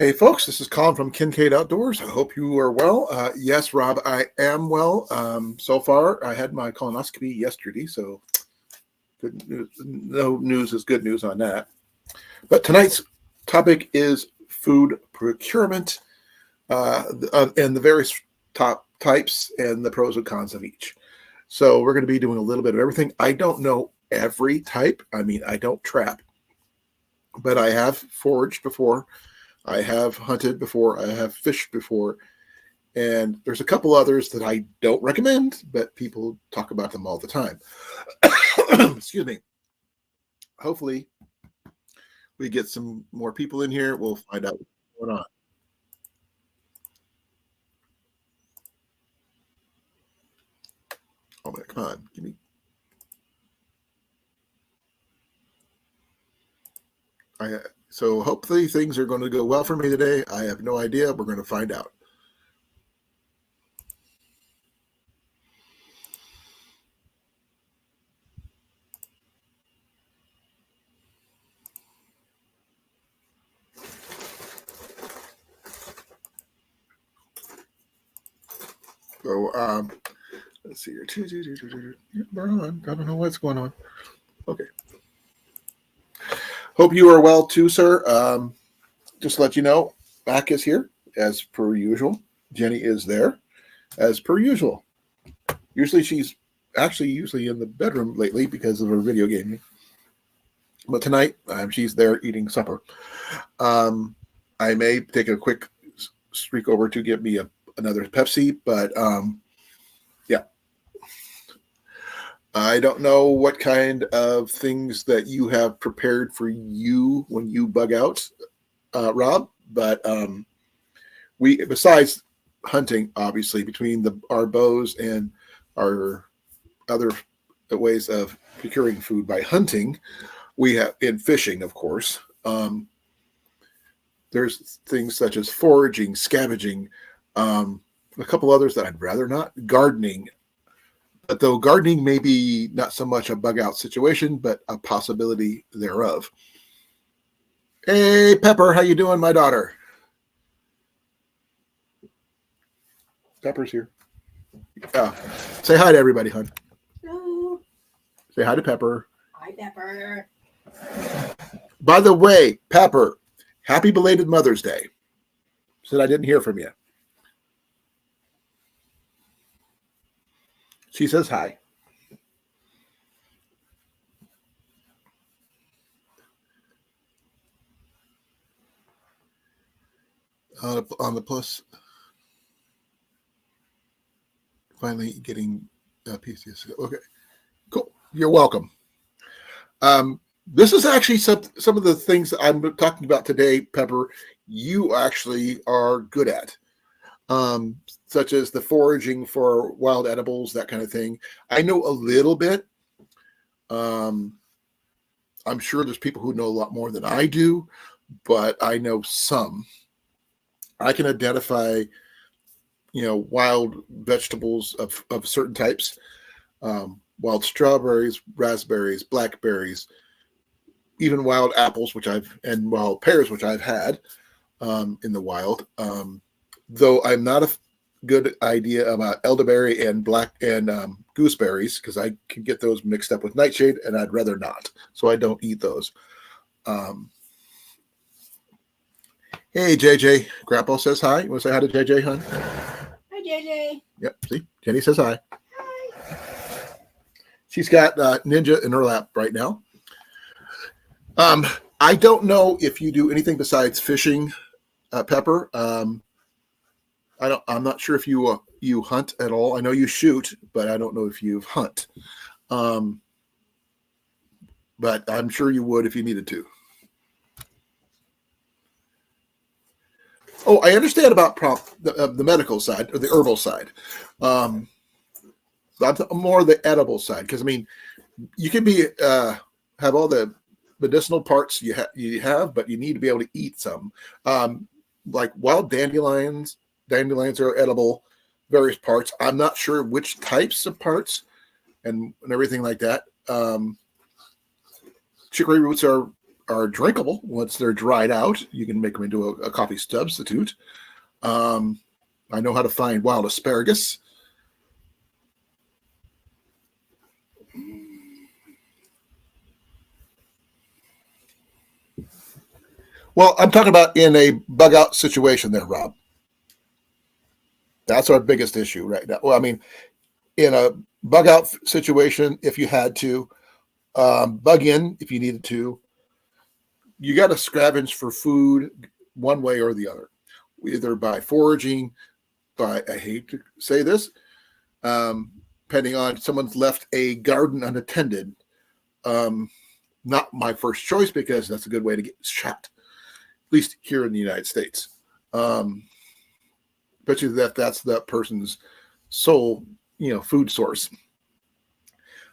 Hey folks, this is Colin from Kincaid Outdoors. I hope you are well. Yes, Rob, I am well. So far, I had my colonoscopy yesterday, so good news. No news is good news on that. But tonight's topic is food procurement and the various top types and the pros and cons of each. So we're going to be doing a little bit of everything. I don't know every type. I mean, I don't trap, but I have foraged before. I have hunted before, I have fished before, and there's a couple others that I don't recommend, but people talk about them all the time. Excuse me. Hopefully, we get some more people in here. We'll find out what's going on. Oh, man, come on. Give me. So hopefully things are going to go well for me today. I have no idea. We're going to find out. So let's see here. We're on. I don't know what's going on. Okay. Hope you are well too, sir. Just to let you know, Mac is here as per usual. Jenny is there as per usual. Usually she's usually in the bedroom lately because of her video gaming. But tonight she's there eating supper. I may take a quick streak over to get me another Pepsi, but yeah. I don't know what kind of things that you have prepared for you when you bug out, Rob, but we, besides hunting, obviously, between our bows and our other ways of procuring food by hunting, we have in fishing, of course. There's things such as foraging, scavenging, a couple others that I'd rather not, gardening. But though gardening may be not so much a bug out situation, but a possibility thereof. Hey, Pepper, how you doing, my daughter? Pepper's here. Say hi to everybody, hon. Hello. Say hi to Pepper. Hi, Pepper. By the way, Pepper, happy belated Mother's Day. Said I didn't hear from you. She says hi. On the plus, finally getting PCS. Okay, cool. You're welcome. This is actually some of the things that I'm talking about today, Pepper, you actually are good at. Such as the foraging for wild edibles, that kind of thing. I know a little bit. I'm sure there's people who know a lot more than I do, but I know some. I can identify, wild vegetables of certain types, wild strawberries, raspberries, blackberries, even wild apples, and wild pears, which I've had in the wild. Though I'm not a good idea about elderberry and gooseberries, because I can get those mixed up with nightshade, and I'd rather not. So I don't eat those. Hey, JJ. Grandpa says hi. You want to say hi to JJ, hon? Hi, JJ. Yep. See, Jenny says hi. Hi. She's got Ninja in her lap right now. I don't know if you do anything besides fishing, Pepper. I'm not sure if you hunt at all. I know you shoot, but I don't know if you hunt. But I'm sure you would if you needed to. Oh, I understand about the medical side or the herbal side. I'm more the edible side, because I mean, you can have all the medicinal parts you have, but you need to be able to eat some. Like wild dandelions. Dandelions are edible, various parts. I'm not sure which types of parts and everything like that. Chicory roots are are drinkable. Once they're dried out, you can make them into a coffee substitute. I know how to find wild asparagus. Well, I'm talking about in a bug out situation there, Rob. That's our biggest issue right now. Well, I mean, in a bug out situation, if you had to, bug in if you needed to, you got to scavenge for food one way or the other, either by foraging, by, I hate to say this, depending on someone's left a garden unattended. Not my first choice because that's a good way to get shot, at least here in the United States. Especially that's that person's sole, food source.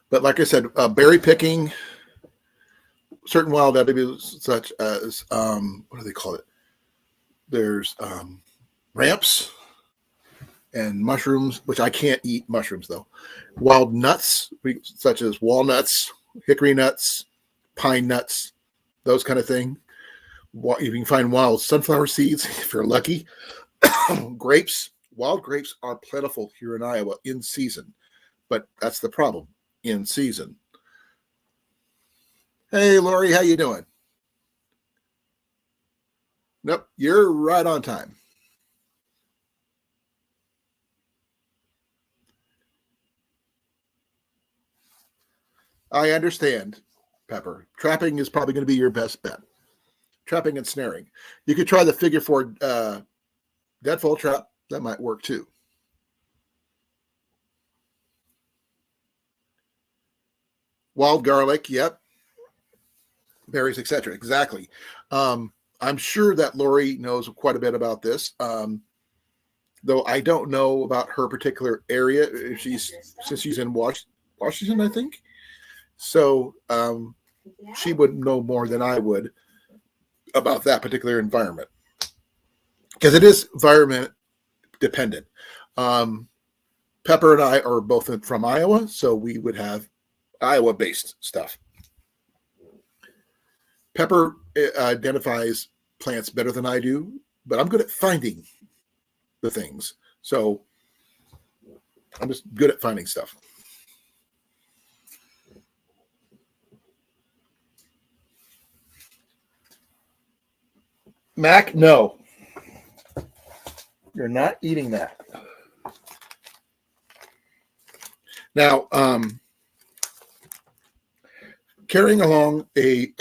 But like I said, berry picking, certain wild edibles such as what do they call it? There's ramps and mushrooms, which I can't eat mushrooms though. Wild nuts, such as walnuts, hickory nuts, pine nuts, those kind of thing. You can find wild sunflower seeds if you're lucky. Grapes, wild grapes are plentiful here in Iowa in season, but that's the problem, in season. Hey, Lori, how you doing? Nope, you're right on time. I understand, Pepper. Trapping is probably going to be your best bet. Trapping and snaring. You could try the figure 4 deadfall trap. That might work too. Wild garlic, yep. Berries, etc. Exactly. I'm sure that Lori knows quite a bit about this. Though I don't know about her particular area. Since she's in Washington, I think. So she would know more than I would about that particular environment, because it is environment dependent. Pepper and I are both from Iowa, so we would have Iowa-based stuff. Pepper identifies plants better than I do, but I'm good at finding the things. So I'm just good at finding stuff. Mac, no. You're not eating that. Now, carrying along a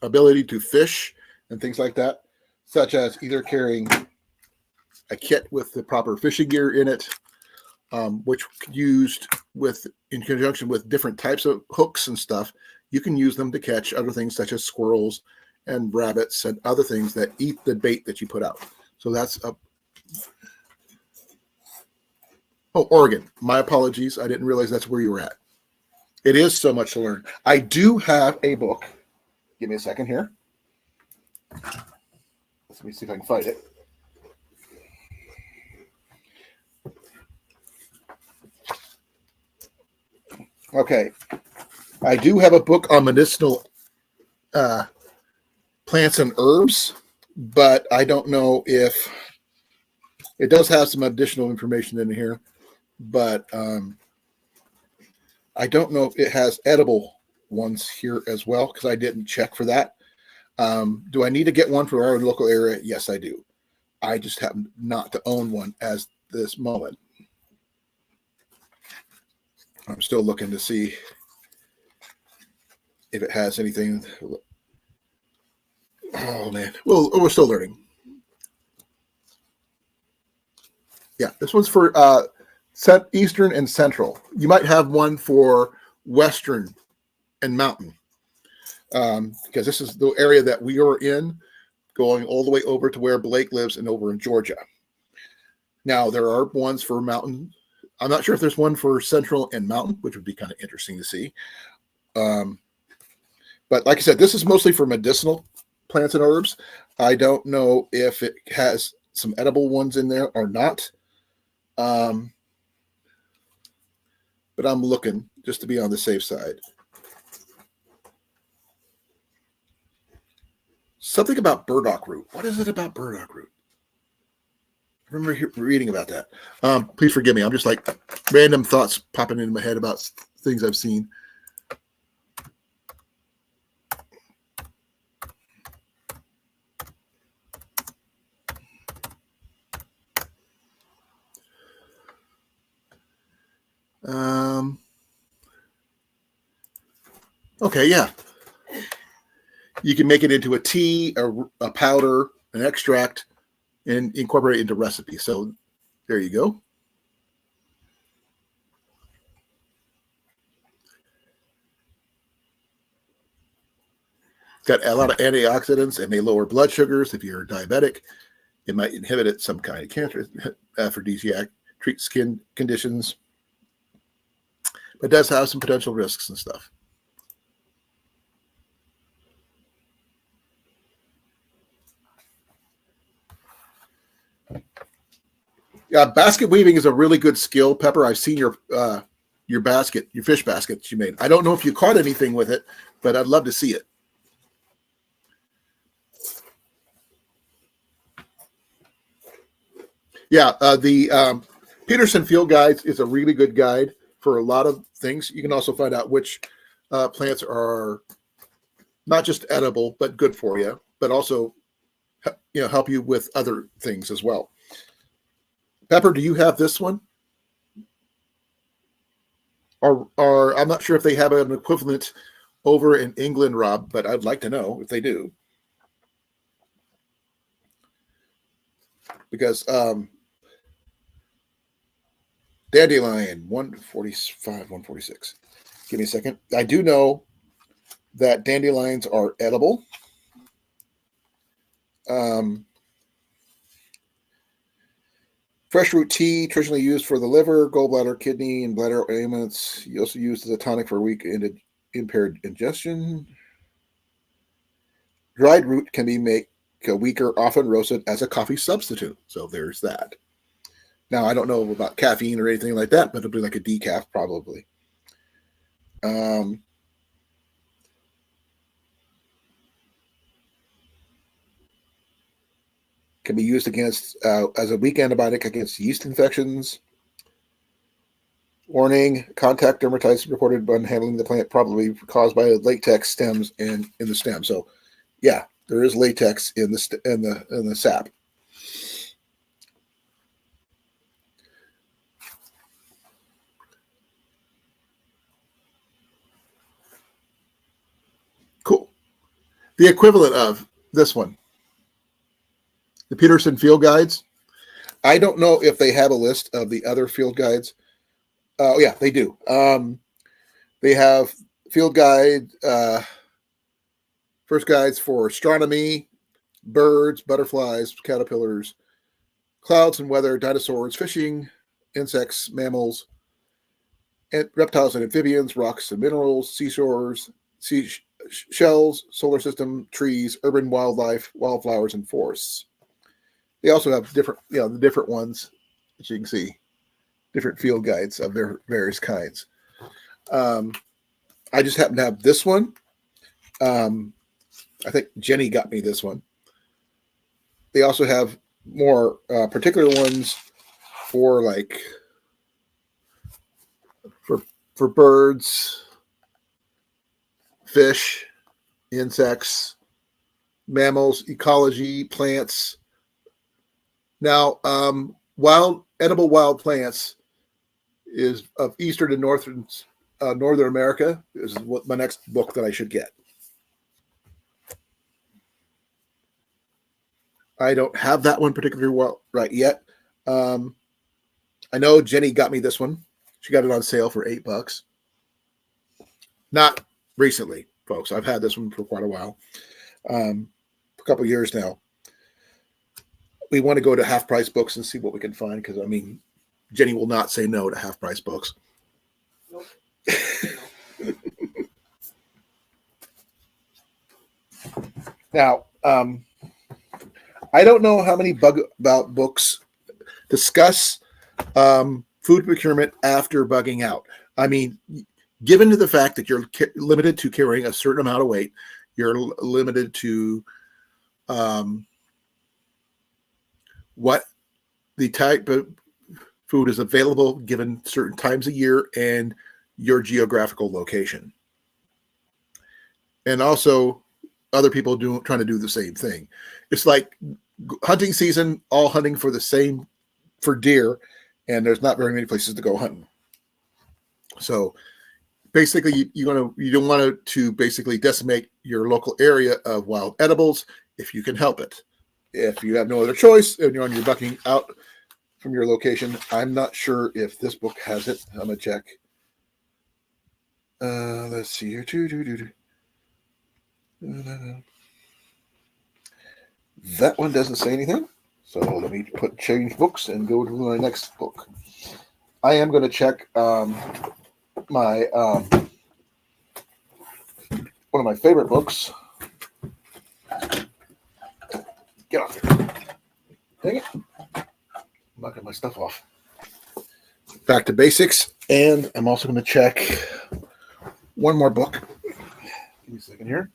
ability to fish and things like that, such as either carrying a kit with the proper fishing gear in it, which used in conjunction with different types of hooks and stuff, you can use them to catch other things such as squirrels and rabbits and other things that eat the bait that you put out. So that's Oregon. My apologies. I didn't realize that's where you were at. It is so much to learn. I do have a book. Give me a second here. Let me see if I can find it. Okay. I do have a book on medicinal plants and herbs, but I don't know if it does have some additional information in here, but I don't know if it has edible ones here as well, because I didn't check for that. Do I need to get one for our local area? Yes, I do. I just happen not to own one as this moment. I'm still looking to see if it has anything. Oh, man. Well, we're still learning. Yeah, this one's for Eastern and Central. You might have one for Western and Mountain, because this is the area that we are in, going all the way over to where Blake lives and over in Georgia. Now, there are ones for Mountain. I'm not sure if there's one for Central and Mountain, which would be kind of interesting to see. But like I said, this is mostly for medicinal plants and herbs. I don't know if it has some edible ones in there or not. But I'm looking just to be on the safe side. something about burdock root. What is it about burdock root? I remember reading about that. Please forgive me. I'm just like random thoughts popping into my head about things I've seen. Okay, yeah. You can make it into a tea, a powder, an extract, and incorporate it into recipes. So there you go. It's got a lot of antioxidants and may lower blood sugars if you're diabetic. It might inhibit some kind of cancer, aphrodisiac, treat skin conditions, but it does have some potential risks and stuff. Yeah, basket weaving is a really good skill, Pepper. I've seen your basket, your fish basket that you made. I don't know if you caught anything with it, but I'd love to see it. Yeah, the Peterson Field Guides is a really good guide for a lot of things. You can also find out which plants are not just edible but good for you, but also help you with other things as well. Pepper, do you have this one? Or I'm not sure if they have an equivalent over in England, Rob, but I'd like to know if they do. Because dandelion, 145, 146. Give me a second. I do know that dandelions are edible. Fresh root tea, traditionally used for the liver, gallbladder, kidney, and bladder ailments. You also used as a tonic for weak and impaired ingestion. Dried root can be made weaker, often roasted as a coffee substitute. So there's that. Now, I don't know about caffeine or anything like that, but it'll be like a decaf probably. Can be used against as a weak antibiotic against yeast infections. Warning: contact dermatitis reported when handling the plant, probably caused by latex stems in the stem. So, yeah, there is latex in the sap. Cool. The equivalent of this one, the Peterson Field Guides. I don't know if they have a list of the other field guides. Oh, yeah, they do. They have field guide, first guides for astronomy, birds, butterflies, caterpillars, clouds and weather, dinosaurs, fishing, insects, mammals, and reptiles and amphibians, rocks and minerals, seashores, shells, solar system, trees, urban wildlife, wildflowers, and forests. They also have different, the different ones that you can see, different field guides of their various kinds. I just happen to have this one. I think Jenny got me this one. They also have more particular ones for for birds, fish, insects, mammals, ecology, plants. Now, edible wild plants is of Eastern and Northern America. This is what my next book that I should get. I don't have that one particularly well right yet. I know Jenny got me this one. She got it on sale for $8. Not recently, folks. I've had this one for quite a while, a couple of years now. We want to go to half price books and see what we can find because Jenny will not say no to half price books. Nope. Now, I don't know how many bug out books discuss food procurement after bugging out. Given the fact that you're limited to carrying a certain amount of weight, you're limited to what the type of food is available given certain times of year and your geographical location. And also other people trying to do the same thing. It's like hunting season, all hunting for deer, and there's not very many places to go hunting. So basically, you don't want to basically decimate your local area of wild edibles if you can help it. If you have no other choice and you're bucking out from your location, I'm not sure if this book has it. I'm gonna check. Let's see here. That one doesn't say anything. So let me change books and go to my next book. I am going to check my one of my favorite books. Get off there. Dang it. I'm knocking my stuff off. Back to basics. And I'm also going to check one more book. Give me a second here.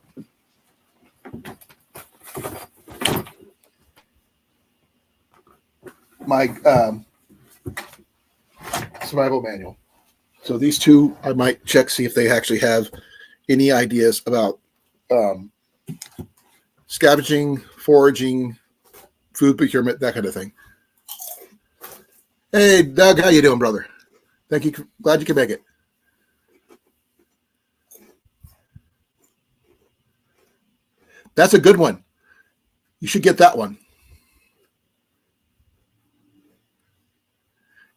My survival manual. So these two, I might check, see if they actually have any ideas about scavenging, foraging, food procurement, that kind of thing. Hey, Doug, how you doing, brother? Thank you. Glad you could make it. That's a good one. You should get that one.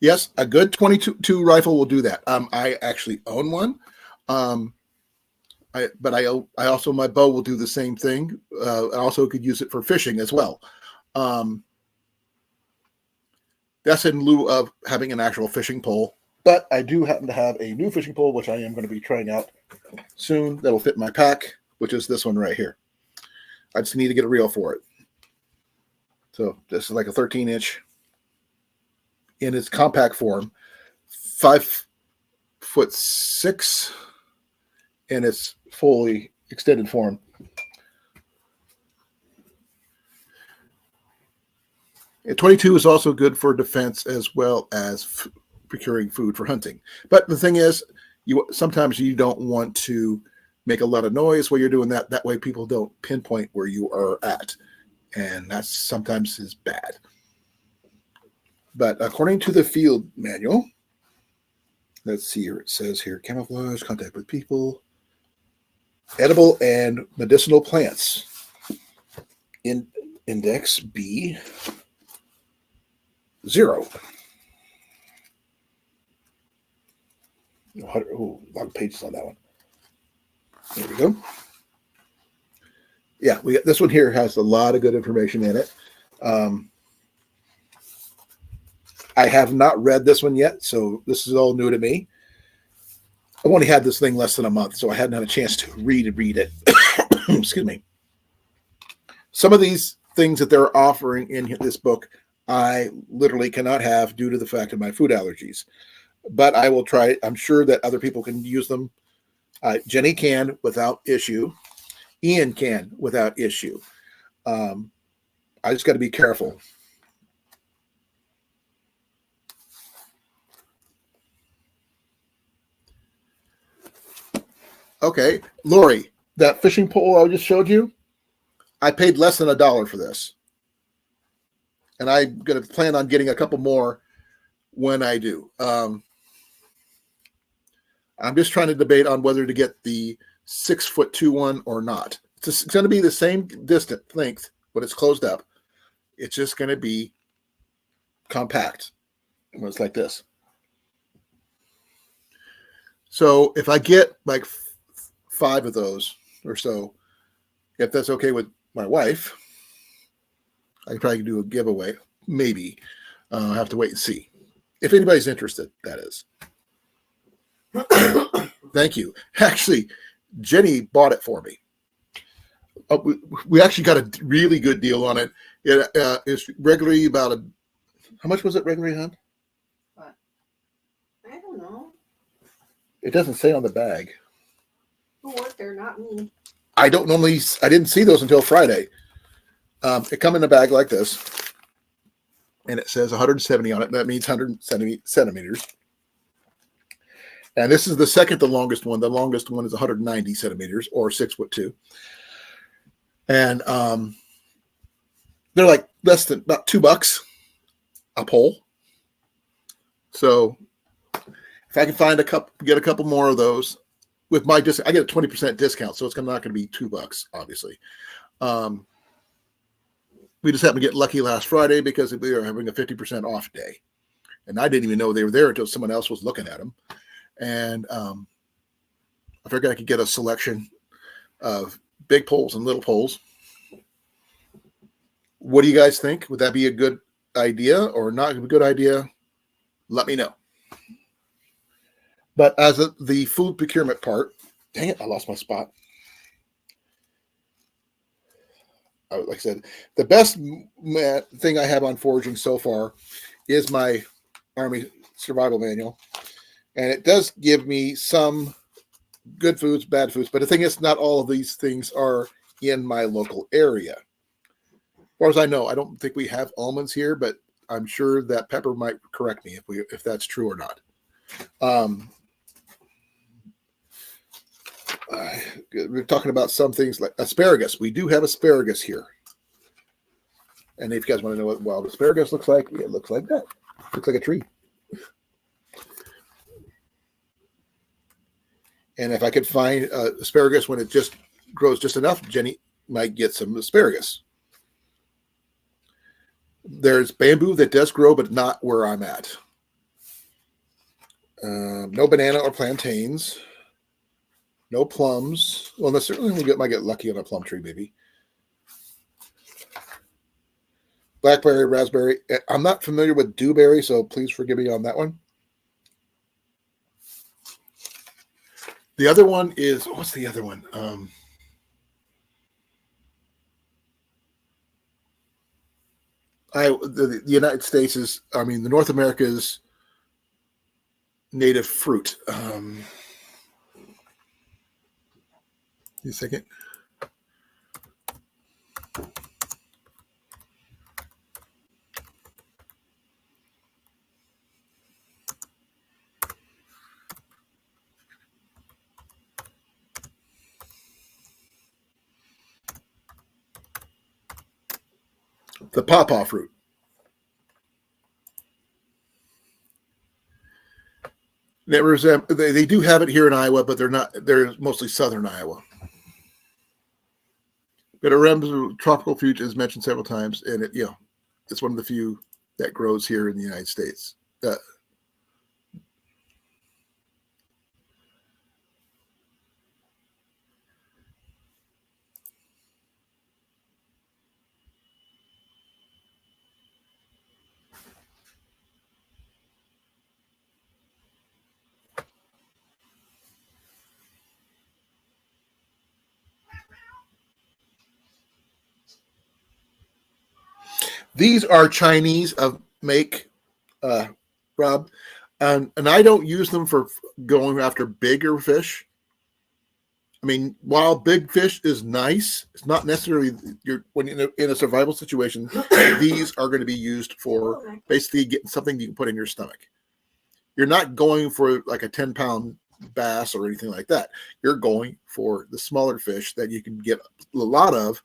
Yes, a good 22 rifle will do that. I actually own one. I also, my bow will do the same thing. I also could use it for fishing as well. That's in lieu of having an actual fishing pole. But I do happen to have a new fishing pole, which I am going to be trying out soon. That'll fit my pack, which is this one right here. I just need to get a reel for it. So this is like a 13-inch in its compact form, 5'6" in its fully extended form. And 22 is also good for defense as well as procuring food for hunting. But the thing is, sometimes you don't want to make a lot of noise while you're doing that. That way people don't pinpoint where you are at. And that sometimes is bad. But according to the field manual, let's see here, it says here, camouflage, contact with people, edible and medicinal plants. In index B0. Oh, a lot of pages on that one. There we go. Yeah, this one here has a lot of good information in it. I have not read this one yet, so this is all new to me. I've only had this thing less than a month, so I hadn't had a chance to read it. Excuse me. Some of these things that they're offering in this book, I literally cannot have due to the fact of my food allergies. But I will try. I'm sure that other people can use them. Jenny can without issue. Ian can without issue. I just got to be careful. Okay, Lori, that fishing pole I just showed you, I paid less than $1 for this. And I'm going to plan on getting a couple more when I do. I'm just trying to debate on whether to get the 6'2" one or not. It's going to be the same distance length, but it's closed up. It's just going to be compact when it's like this. So if I get like 5 of those or so, if that's okay with my wife, I could probably do a giveaway. Maybe. I'll have to wait and see. If anybody's interested, that is. Thank you. Actually, Jenny bought it for me. We actually got a really good deal on it. It's regularly about how much was it regularly, hon? What? I don't know. It doesn't say on the bag. Who worked there? Not me. I didn't see those until Friday. It come in a bag like this, and it says 170 on it. That means 170 centimeters. And this is the second, the longest one. The longest one is 190 centimeters, or 6'2". And they're like less than about $2 a pole. So if I can find get a couple more of those with my I get a 20% discount, so it's not going to be $2, obviously. We just happened to get lucky last Friday because we were having a 50% off day, and I didn't even know they were there until someone else was looking at them. And I figured I could get a selection of big poles and little poles. What do you guys think? Would that be a good idea or not a good idea? Let me know. But as the food procurement part, dang it, I lost my spot. Like I said, the best thing I have on foraging so far is my Army survival manual. And it does give me some good foods, bad foods. But the thing is, not all of these things are in my local area. As far as I know, I don't think we have almonds here, but I'm sure that Pepper might correct me if that's true or not. We're talking about some things like asparagus. We do have asparagus here. And if you guys want to know what wild asparagus looks like, it looks like that. It looks like a tree. And if I could find asparagus when it just grows just enough, Jenny might get some asparagus. There's bamboo that does grow, but not where I'm at. No banana or plantains. No plums. Well, certainly we might get lucky on a plum tree, maybe. Blackberry, raspberry. I'm not familiar with dewberry, so please forgive me on that one. The other one is, what's the other one? The United States is, the North America's native fruit. Give me a second. The pawpaw fruit. They do have it here in Iowa, but they're mostly southern Iowa. But a tropical fruit is mentioned several times, and it's one of the few that grows here in the United States. These are Chinese of make, Rob, and I don't use them for going after bigger fish. While big fish is nice, it's not necessarily when in a survival situation. These are going to be used for basically getting something you can put in your stomach. You're not going for like a 10-pound bass or anything like that. You're going for the smaller fish that you can get a lot of,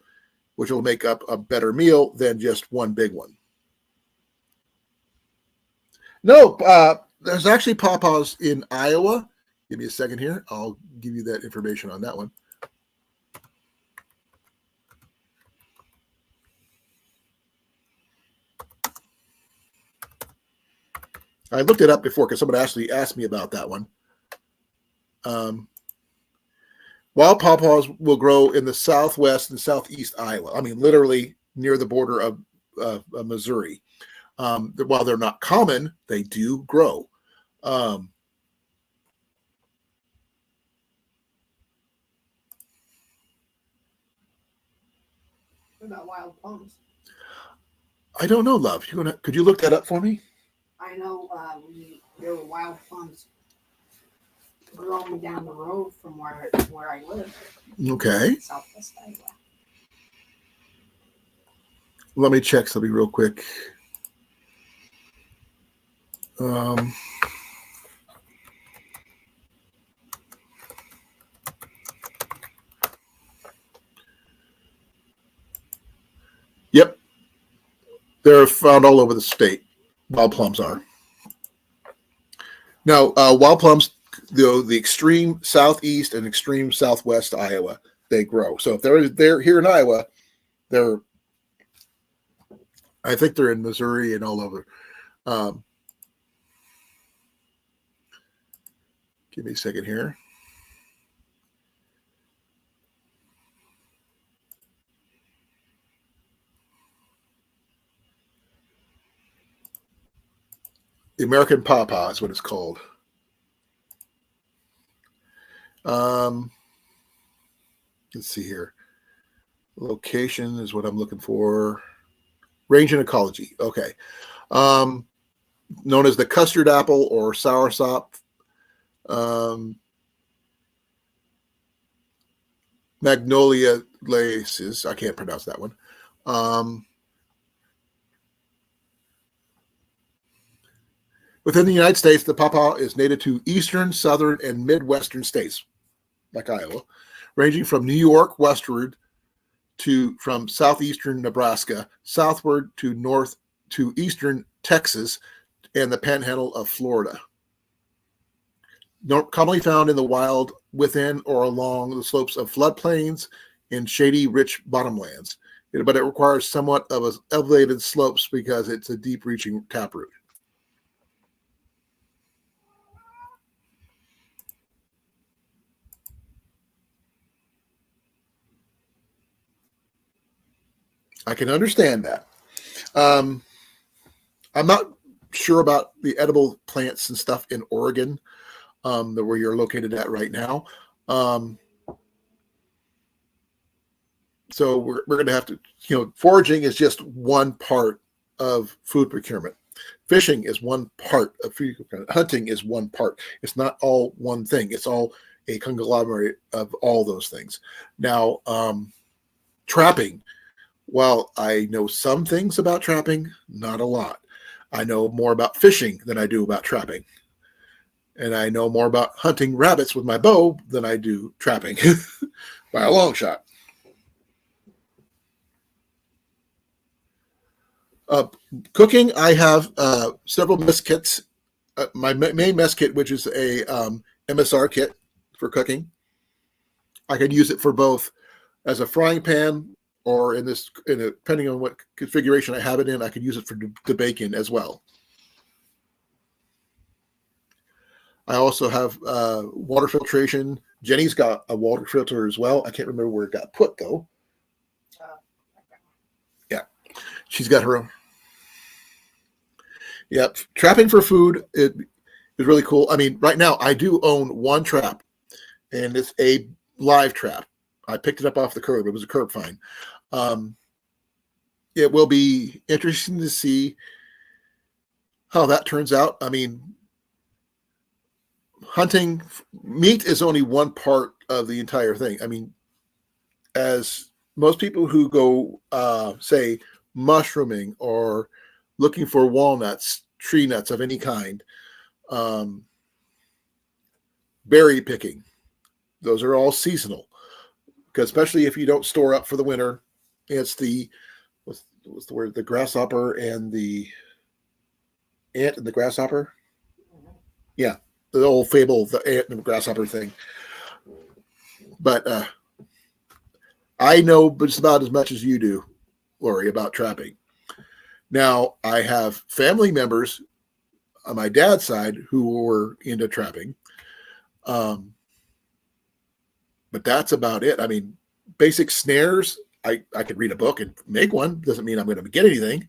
which will make up a better meal than just one big one. No, there's actually pawpaws in Iowa. Give me a second here. I'll give you that information on that one. I looked it up before because someone actually asked me about that one. Wild pawpaws will grow in the southwest and southeast Iowa. Literally near the border of Missouri. While they're not common, they do grow. What about wild plums? I don't know, love. Could you look that up for me? I know there were wild plums growing down the road from where I live. Okay. Southwest Iowa. Let me check something real quick. Um, yep, they're found all over the state. Wild plums are. Now, wild plums, the extreme southeast and extreme southwest Iowa, they grow. So if they're here in Iowa, they're I think they're in Missouri and all over. Um, give me a second here. The American pawpaw is what it's called. Um, let's see here. Location is what I'm looking for. Range and ecology. Okay. Um, known as the custard apple or soursop. Um, Magnolia laces. I can't pronounce that one. Within the United States, the pawpaw is native to eastern, southern, and midwestern states, like Iowa, ranging from New York westward to from southeastern Nebraska, southward to north to eastern Texas, and the panhandle of Florida. Commonly found in the wild within or along the slopes of floodplains in shady, rich bottomlands. But it requires somewhat of elevated slopes because it's a deep-reaching taproot. I can understand that. Um, I'm not sure about the edible plants and stuff in Oregon, where you're located at right now. So we're going to have to, foraging is just one part of food procurement. Fishing is one part of food procurement. Hunting is one part. It's not all one thing. It's all a conglomerate of all those things. Now, trapping. While I know some things about trapping, not a lot. I know more about fishing than I do about trapping. And I know more about hunting rabbits with my bow than I do trapping by a long shot. Cooking, I have several mess kits. My main mess kit, which is a MSR kit for cooking. I can use it for both as a frying pan or depending on what configuration I have it in, I could use it for the bacon as well. I also have water filtration. Jenny's got a water filter as well. I can't remember where it got put though. Yeah, she's got her own. Yep, trapping for food is really cool. I mean, right now I do own one trap, and it's a live trap. I picked it up off the curb. It was a curb find. It will be interesting to see how that turns out. I mean, hunting meat is only one part of the entire thing. I mean, as most people who go, say, mushrooming or looking for walnuts, tree nuts of any kind, berry picking, those are all seasonal. Because especially if you don't store up for the winter, it's what's the word? The grasshopper and the ant and the grasshopper. Yeah, the old fable, the ant and the grasshopper thing. But I know just about as much as you do, Lori, about trapping. Now, I have family members on my dad's side who were into trapping. But that's about it. I mean, basic snares, I could read a book and make one. Doesn't mean I'm going to get anything.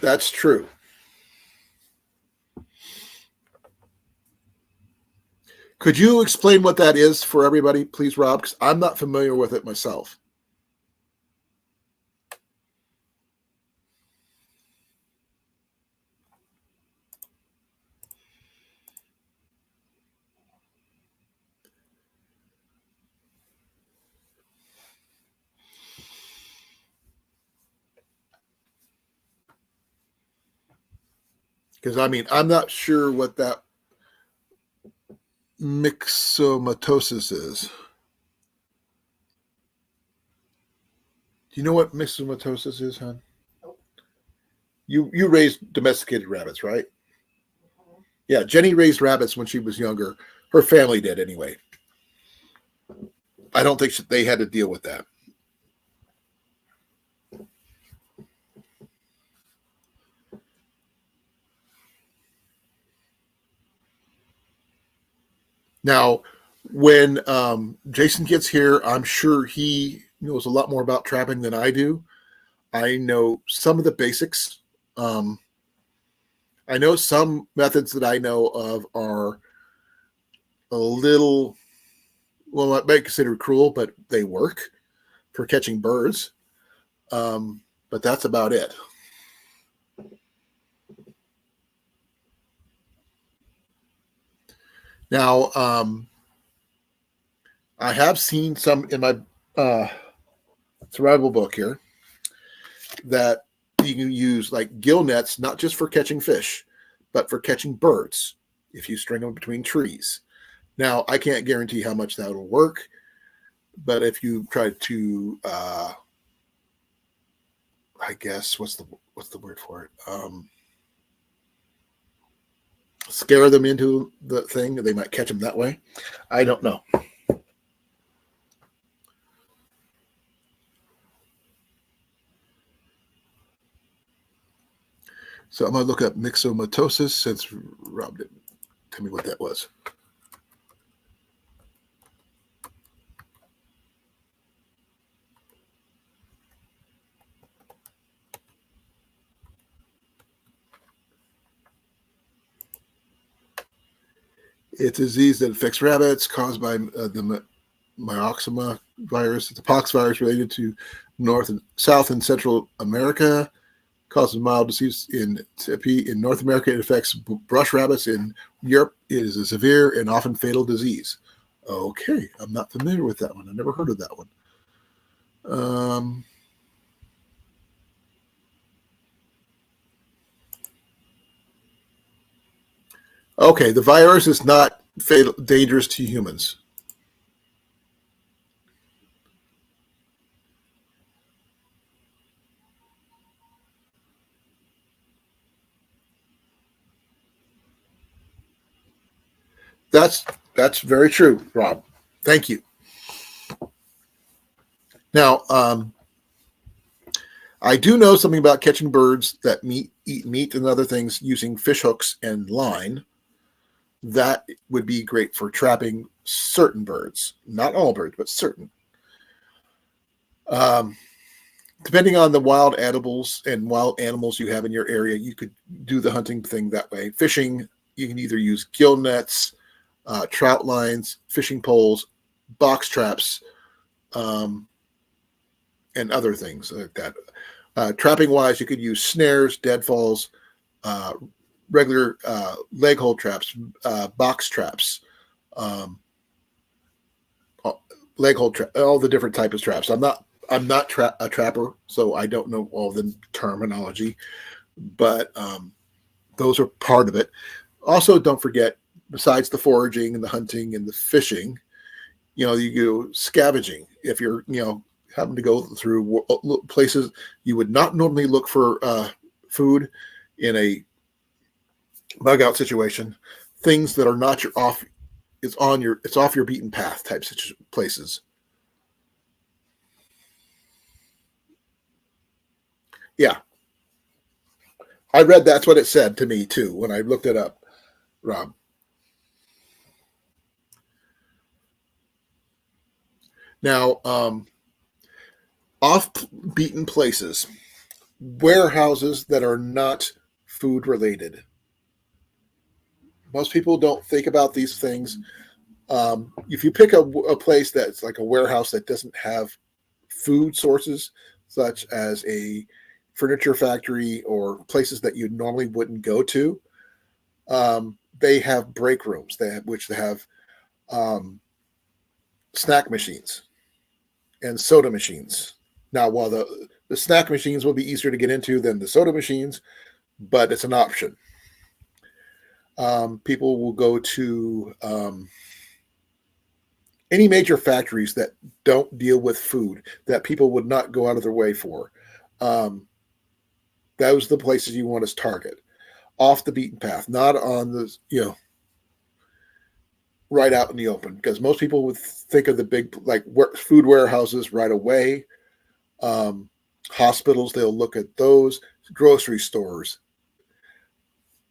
That's true. Could you explain what that is for everybody, please, Rob? Because I'm not familiar with it myself. Because I mean, I'm not sure what that myxomatosis is. Do you know what myxomatosis is, hon? Nope. You raised domesticated rabbits, right? Mhm. Yeah, Jenny raised rabbits when she was younger. Her family did anyway. I don't think they had to deal with that. Now, when Jason gets here, I'm sure he knows a lot more about trapping than I do. I know some of the basics. Um, I know some methods that I know of are a little, well, I might consider cruel, but they work for catching birds. But that's about it. Now, I have seen some in my uh, survival book here that you can use like gill nets, not just for catching fish, but for catching birds if you string them between trees. Now, I can't guarantee how much that will work, but if you try to, I guess what's the word for it? Scare them into the thing, they might catch them that way. I don't know. So I'm gonna look up myxomatosis since Rob didn't tell me what that was. It's a disease that affects rabbits caused by the myxoma virus. It's a pox virus related to North and South and Central America. Causes mild disease in North America. It affects brush rabbits. In Europe, it is a severe and often fatal disease. Okay, I'm not familiar with that one. I never heard of that one. Okay, the virus is not fatal, dangerous to humans. That's that's very true, Rob. Thank you. Now, I do know something about catching birds that eat meat and other things using fish hooks and line. That would be great for trapping certain birds, not all birds, but certain. Um, Depending on the wild animals and wild animals you have in your area, you could do the hunting thing that way. Fishing, you can either use gill nets, trout lines, fishing poles, box traps, um, and other things like that. Trapping wise, you could use snares, deadfalls, uh, regular leg hold traps, box traps, um, leg hold all the different types of traps. I'm not a trapper, so I don't know all the terminology, but those are part of it. Also, don't forget, besides the foraging and the hunting and the fishing, you go scavenging. If you're, having to go through places you would not normally look for food in a bug out situation, things that are not your off, it's off your beaten path type places. Yeah, I read that's what it said to me too when I looked it up, Rob. Now, off beaten places, warehouses that are not food related. Most people don't think about these things. If you pick a place that's like a warehouse that doesn't have food sources, such as a furniture factory or places that you normally wouldn't go to, they have break rooms. They have um, snack machines and soda machines. Now, while the snack machines will be easier to get into than the soda machines, but it's an option. People will go to any major factories that don't deal with food, that people would not go out of their way for. Um, those are the places you want to target, off the beaten path, not on the, right out in the open, because most people would think of the big, like, food warehouses right away. Um, Hospitals, they'll look at those. Grocery stores.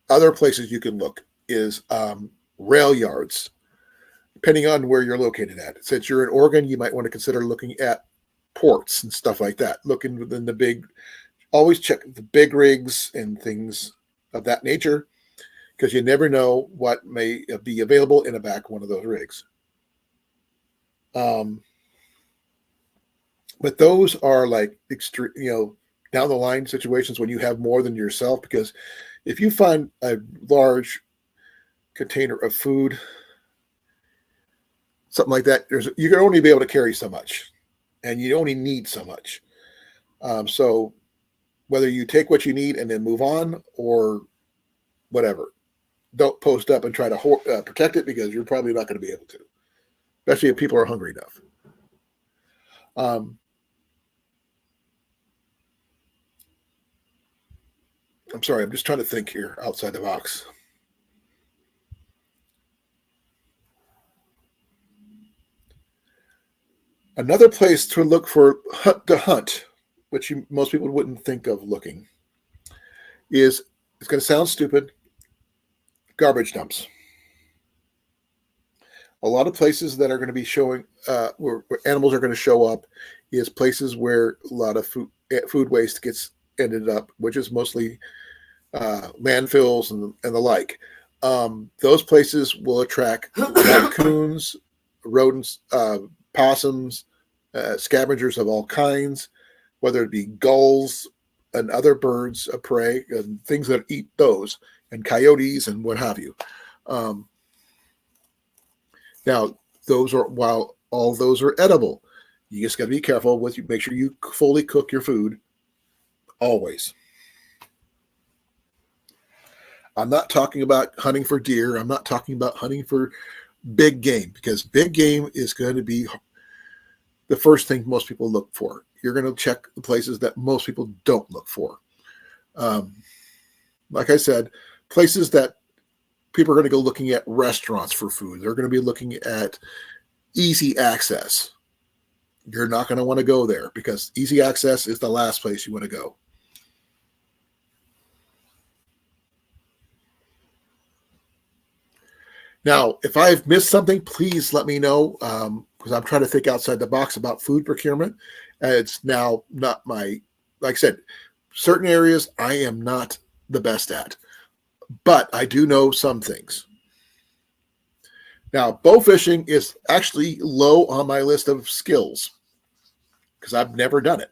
Other places you can look is rail yards, depending on where you're located at. Since you're in Oregon, you might want to consider looking at ports and stuff like that. Looking within the big, always check the big rigs and things of that nature, because you never know what may be available in the back of one of those rigs. But those are like extreme, down the line situations when you have more than yourself. Because if you find a large container of food, something like that, you can only be able to carry so much, and you only need so much. So whether you take what you need and then move on, or whatever, don't post up and try to protect it, because you're probably not going to be able to, especially if people are hungry enough. I'm sorry, I'm just trying to think here outside the box. Another place to look for to hunt, which most people wouldn't think of looking, is, it's going to sound stupid, garbage dumps. A lot of places that are going to be showing where animals are going to show up is places where a lot of food waste gets ended up, which is mostly landfills and the like. Those places will attract raccoons, rodents, possums, scavengers of all kinds, whether it be gulls and other birds of prey and things that eat those, and coyotes and what have you. Now, while all those are edible, you just got to be careful with you. Make sure you fully cook your food always. I'm not talking about hunting for deer. I'm not talking about hunting for big game, because big game is going to be the first thing most people look for. You're going to check the places that most people don't look for. Like I said, places that people are going to go looking at restaurants for food. They're going to be looking at easy access. You're not going to want to go there, because easy access is the last place you want to go. Now, if I've missed something, please let me know, because I'm trying to think outside the box about food procurement. It's now not like I said, certain areas I am not the best at, but I do know some things. Now, bow fishing is actually low on my list of skills, because I've never done it.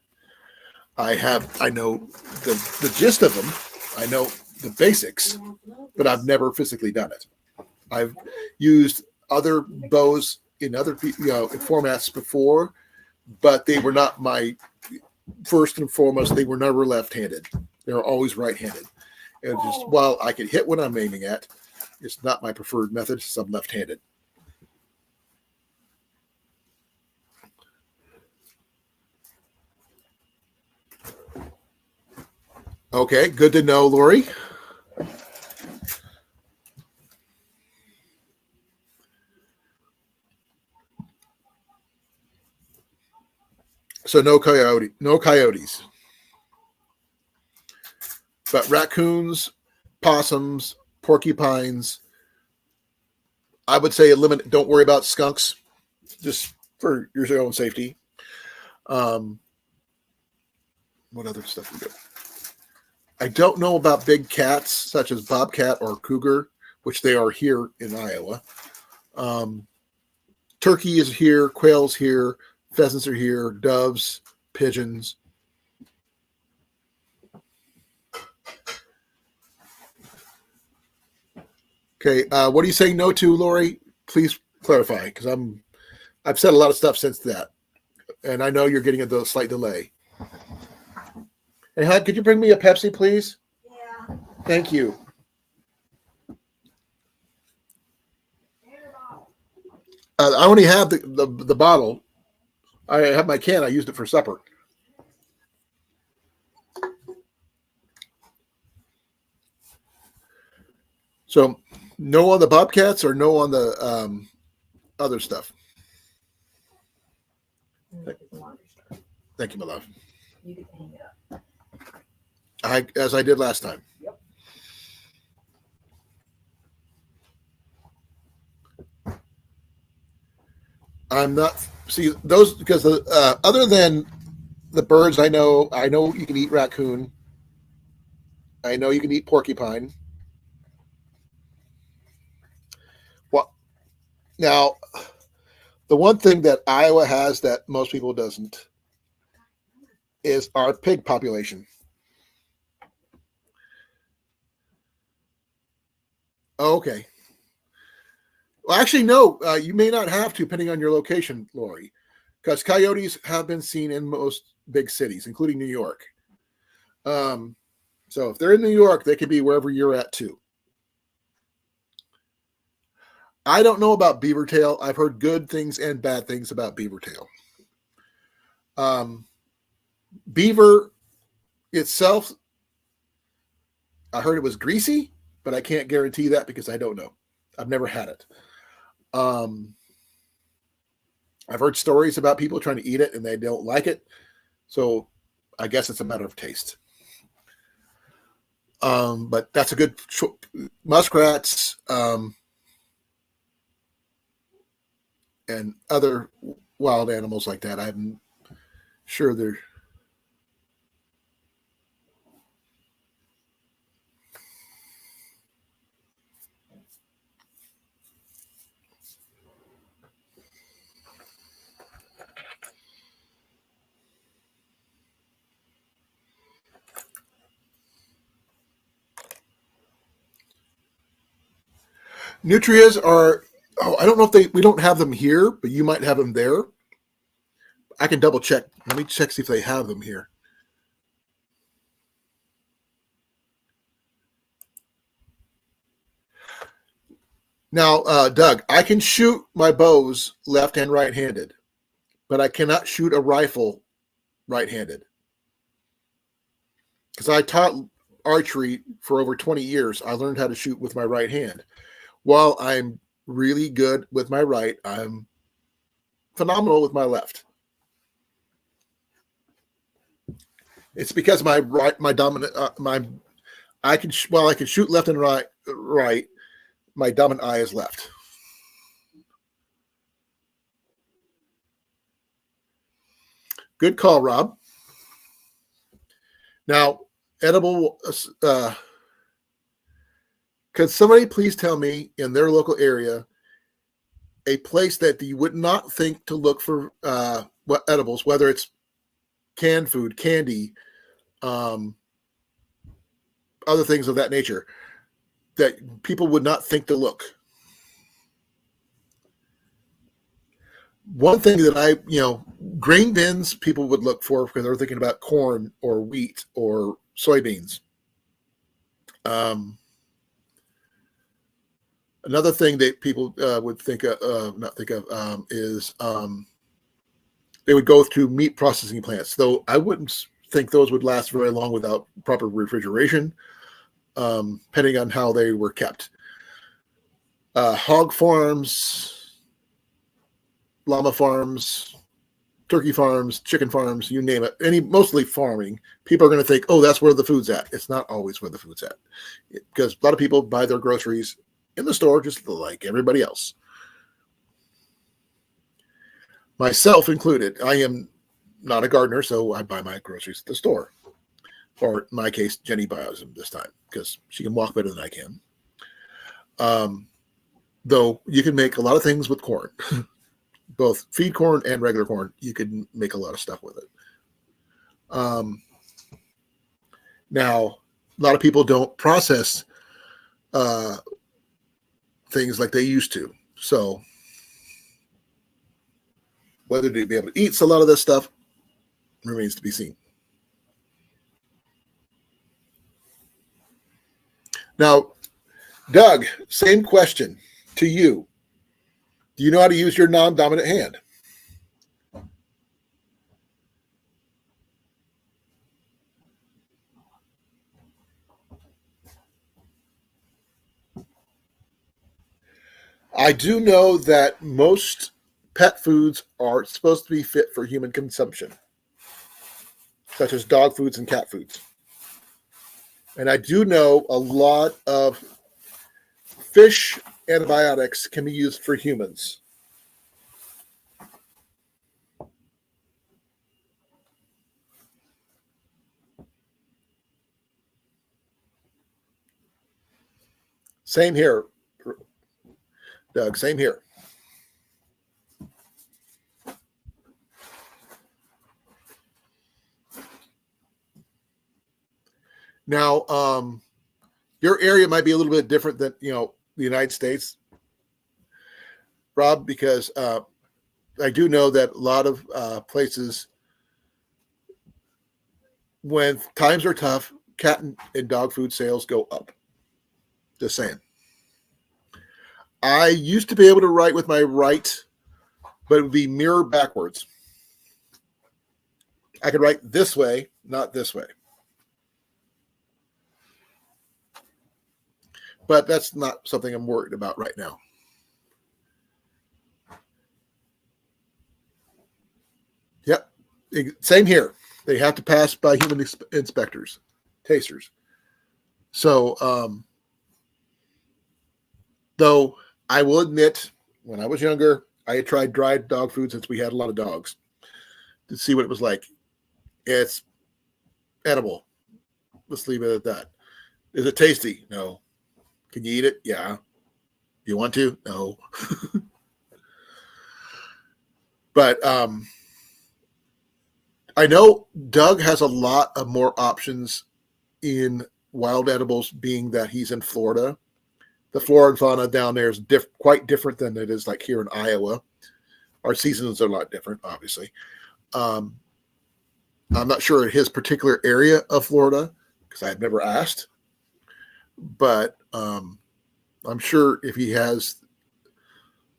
I know the gist of them. I know the basics, but I've never physically done it. I've used other bows in other formats before, but they were not my first and foremost. They were never left-handed. They were always right-handed. And just while I can hit what I'm aiming at, it's not my preferred method, since I'm left-handed. Okay, good to know, Lori. So no coyotes. But raccoons, possums, porcupines, I would say eliminate. Don't worry about skunks, just for your own safety. What other stuff we do? I don't know about big cats such as bobcat or cougar, which they are here in Iowa. Turkey is here, quail's here, pheasants are here, doves, pigeons. Okay, what are you saying no to, Lori? Please clarify, because I've said a lot of stuff since that, and I know you're getting a slight delay. Hey, hon, could you bring me a Pepsi, please? Yeah. Thank you. I only have the bottle. I have my can. I used it for supper. So no on the bobcats or no on the other stuff. Thank you, my love. You can hang it up. As I did last time. Yep. I'm not see those because other than the birds, I know you can eat raccoon. I know you can eat porcupine. What now? The one thing that Iowa has that most people doesn't is our pig population. Oh, okay. Well, actually, no. You may not have to, depending on your location, Lori, because coyotes have been seen in most big cities, including New York. So if they're in New York, they could be wherever you're at too. I don't know about beaver tail. I've heard good things and bad things about beaver tail. Beaver itself, I heard it was greasy, but I can't guarantee that because I don't know. I've never had it. I've heard stories about people trying to eat it and they don't like it. So I guess it's a matter of taste. But that's a good muskrats and other wild animals like that. I'm sure they're. Nutrias are. Oh, I don't know if we don't have them here, but you might have them there. I can double check. Let me check, see if they have them here. Now, Doug, I can shoot my bows left and right handed, but I cannot shoot a rifle right handed. Because I taught archery for over 20 years, I learned how to shoot with my right hand. While I'm really good with my right, I'm phenomenal with my left. It's because my dominant, I can shoot left and right. My dominant eye is left. Good call, Rob. Now, edible. Could somebody please tell me in their local area a place that you would not think to look for edibles, whether it's canned food, candy, other things of that nature, that people would not think to look? One thing that grain bins people would look for because they're thinking about corn or wheat or soybeans. Another thing that people would not think of, is they would go through meat processing plants, though I wouldn't think those would last very long without proper refrigeration, depending on how they were kept. Hog farms, llama farms, turkey farms, chicken farms, you name it, mostly farming, people are going to think, oh, that's where the food's at. It's not always where the food's at, because a lot of people buy their groceries in the store just like everybody else. Myself included. I am not a gardener, so I buy my groceries at the store. Or in my case, Jenny buys them this time because she can walk better than I can. Though you can make a lot of things with corn. Both feed corn and regular corn, you can make a lot of stuff with it. Now, a lot of people don't process things like they used to. So whether they'd be able to eat a lot of this stuff remains to be seen. Now, Doug, same question to you. Do you know how to use your non-dominant hand? I do know that most pet foods are supposed to be fit for human consumption, such as dog foods and cat foods. And I do know a lot of fish antibiotics can be used for humans. Same here, Doug. Same here. Now, your area might be a little bit different than the United States, Rob, because I do know that a lot of places, when times are tough, cat and dog food sales go up. Just saying. I used to be able to write with my right, but it would be mirror backwards. I could write this way, not this way. But that's not something I'm worried about right now. Yep. Same here. They have to pass by human inspectors, tasters. So, though I will admit, when I was younger, I had tried dried dog food since we had a lot of dogs to see what it was like. It's edible. Let's leave it at that. Is it tasty? No. Can you eat it? Yeah. You want to? No. But I know Doug has a lot of more options in wild edibles, being that he's in Florida. The flora and fauna down there is quite different than it is like here in Iowa. Our seasons are a lot different, obviously. I'm not sure in his particular area of Florida because I've never asked. But I'm sure if he has,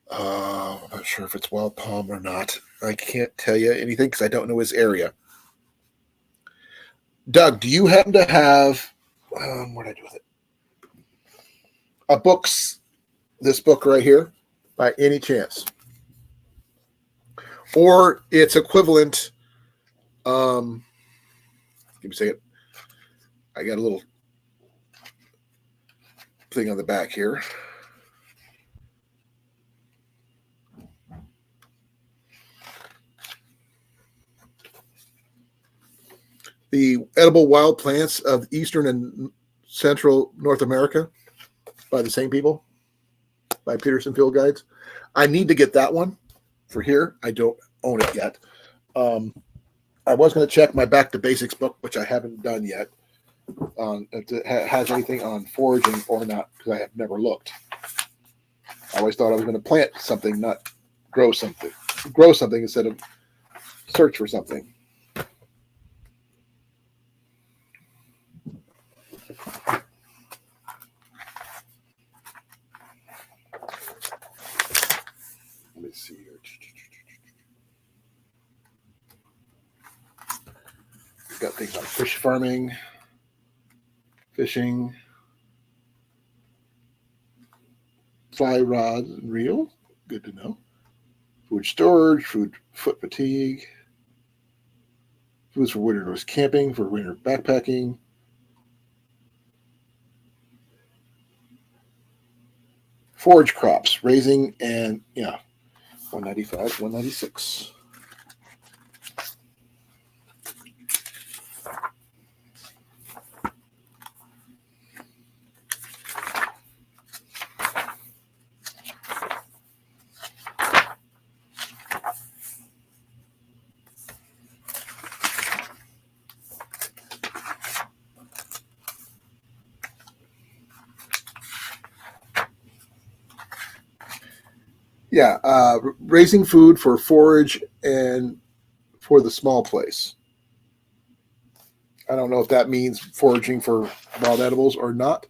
I'm not sure if it's wild palm or not. I can't tell you anything because I don't know his area. Doug, do you happen to have, what did I do with it? This book right here, by any chance? Or its equivalent, give me a second. I got a little thing on the back here. The Edible Wild Plants of Eastern and Central North America by the same people, by Peterson Field Guides. I need to get that one for here. I don't own it yet. I was going to check my Back to Basics book, which I haven't done yet, on if it has anything on foraging or not, because I have never looked. I always thought I was going to plant something, not grow something. Grow something instead of search for something. Let me see here. We've got things on fish farming, fishing, fly rods and reel. Good to know. Food storage, food fatigue, foods for winter camping, for winter backpacking. Forage crops, raising, and 195, 196. Yeah, raising food for forage and for the small place. I don't know if that means foraging for wild edibles or not,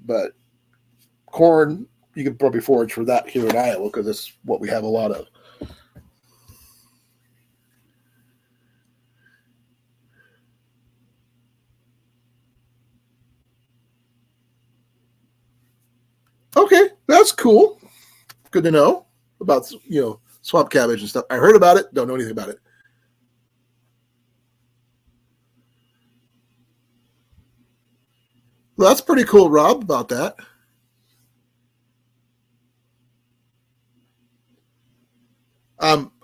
but corn, you could probably forage for that here in Iowa because it's what we have a lot of. Okay, that's cool. Good to know about swamp cabbage and stuff. I heard about it, don't know anything about it. Well, that's pretty cool, Rob, about that.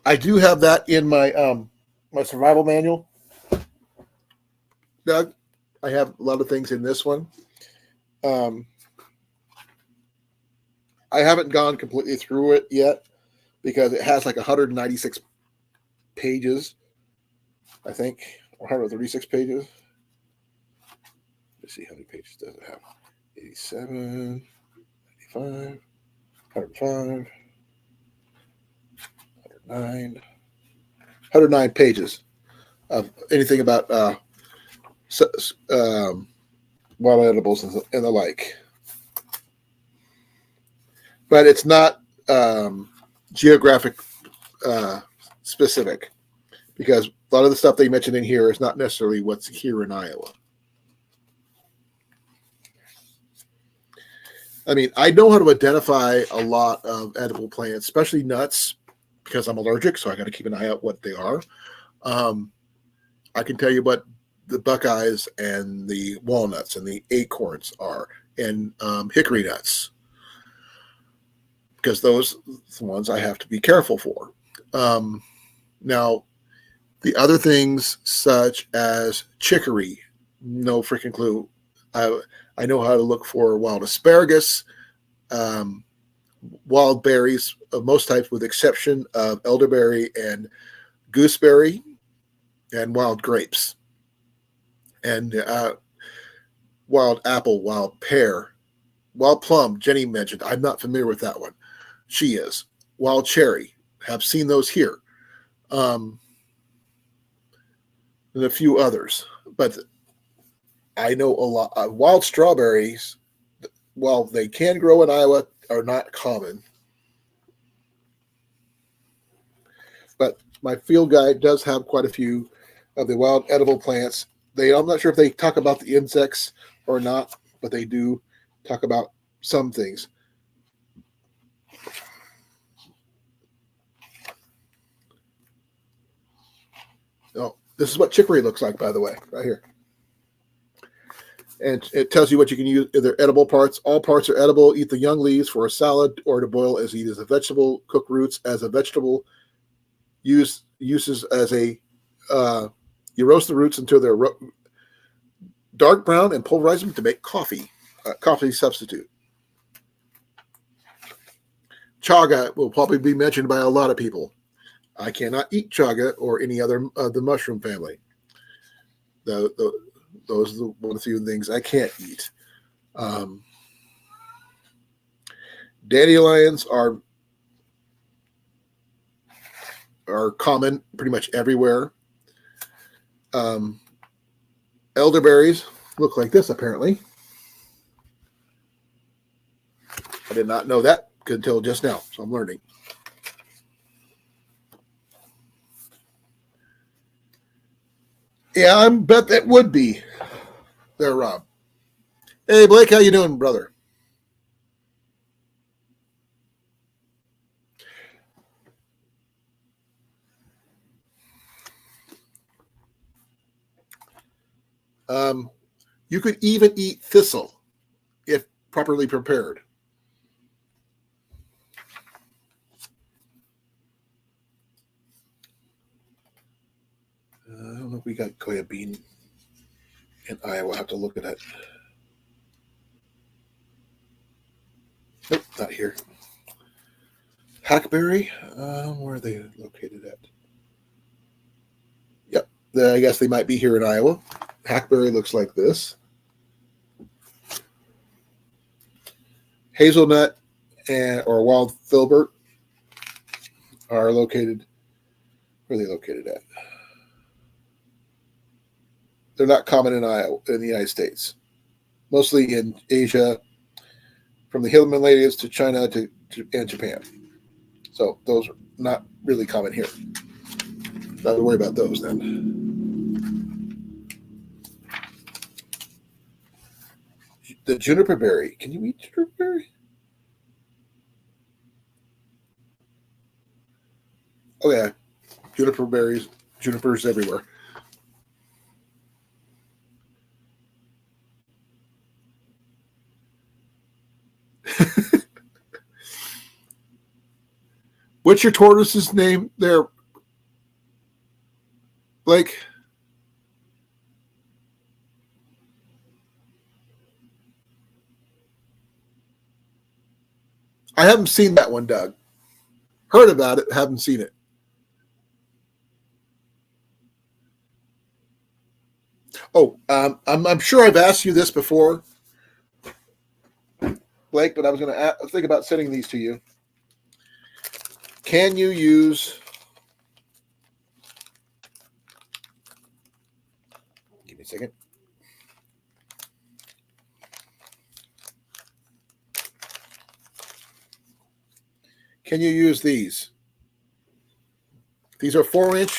I do have that in my survival manual. Doug, I have a lot of things in this one. Um, I haven't gone completely through it yet because it has like 196 pages, I think, or 136 pages. Let's see how many pages does it have. 87, 95, 105, 109, 109 pages of anything about wild edibles and the like. But it's not geographic specific because a lot of the stuff they mentioned in here is not necessarily what's here in Iowa. I mean, I know how to identify a lot of edible plants, especially nuts, because I'm allergic, so I got to keep an eye out what they are. I can tell you what the buckeyes and the walnuts and the acorns are, and hickory nuts, because those are the ones I have to be careful for. Now, the other things such as chicory, no freaking clue. I know how to look for wild asparagus, wild berries of most types, with exception of elderberry and gooseberry, and wild grapes, and wild apple, wild pear, wild plum. Jenny mentioned. I'm not familiar with that one. She is. Wild cherry. Have seen those here. And a few others. But I know a lot. Wild strawberries, while they can grow in Iowa, are not common. But my field guide does have quite a few of the wild edible plants. I'm not sure if they talk about the insects or not, but they do talk about some things. Oh, this is what chicory looks like, by the way, right here. And it tells you what you can use. They're edible parts. All parts are edible. Eat the young leaves for a salad or to boil as eat as a vegetable. Cook roots as a vegetable. Uses as a you roast the roots until they're dark brown and pulverize them to make coffee. Coffee substitute. Chaga will probably be mentioned by a lot of people. I cannot eat chaga or any other of the mushroom family. Those are one of the few things I can't eat. Dandelions are common pretty much everywhere. Elderberries look like this, apparently. I did not know that until just now, so I'm learning. Yeah, I bet that would be there, Rob. Hey, Blake, how you doing, brother? You could even eat thistle if properly prepared. I don't know if we got Goya bean in Iowa. I'll have to look at that. Nope, not here. Hackberry, where are they located at? Yep, I guess they might be here in Iowa. Hackberry looks like this. Hazelnut or wild filbert are located. Where are they located at? They're not common in Iowa, in the United States. Mostly in Asia from the Himalayas to China and Japan. So those are not really common here. Not to worry about those then. The juniper berry. Can you eat juniper berry? Oh yeah, juniper berries, junipers everywhere. What's your tortoise's name there, Blake? I haven't seen that one, Doug. Heard about it, haven't seen it. Oh, I'm sure I've asked you this before, Blake, but I was going to think about sending these to you. Can you use? Give me a second. Can you use these? These are 4-inch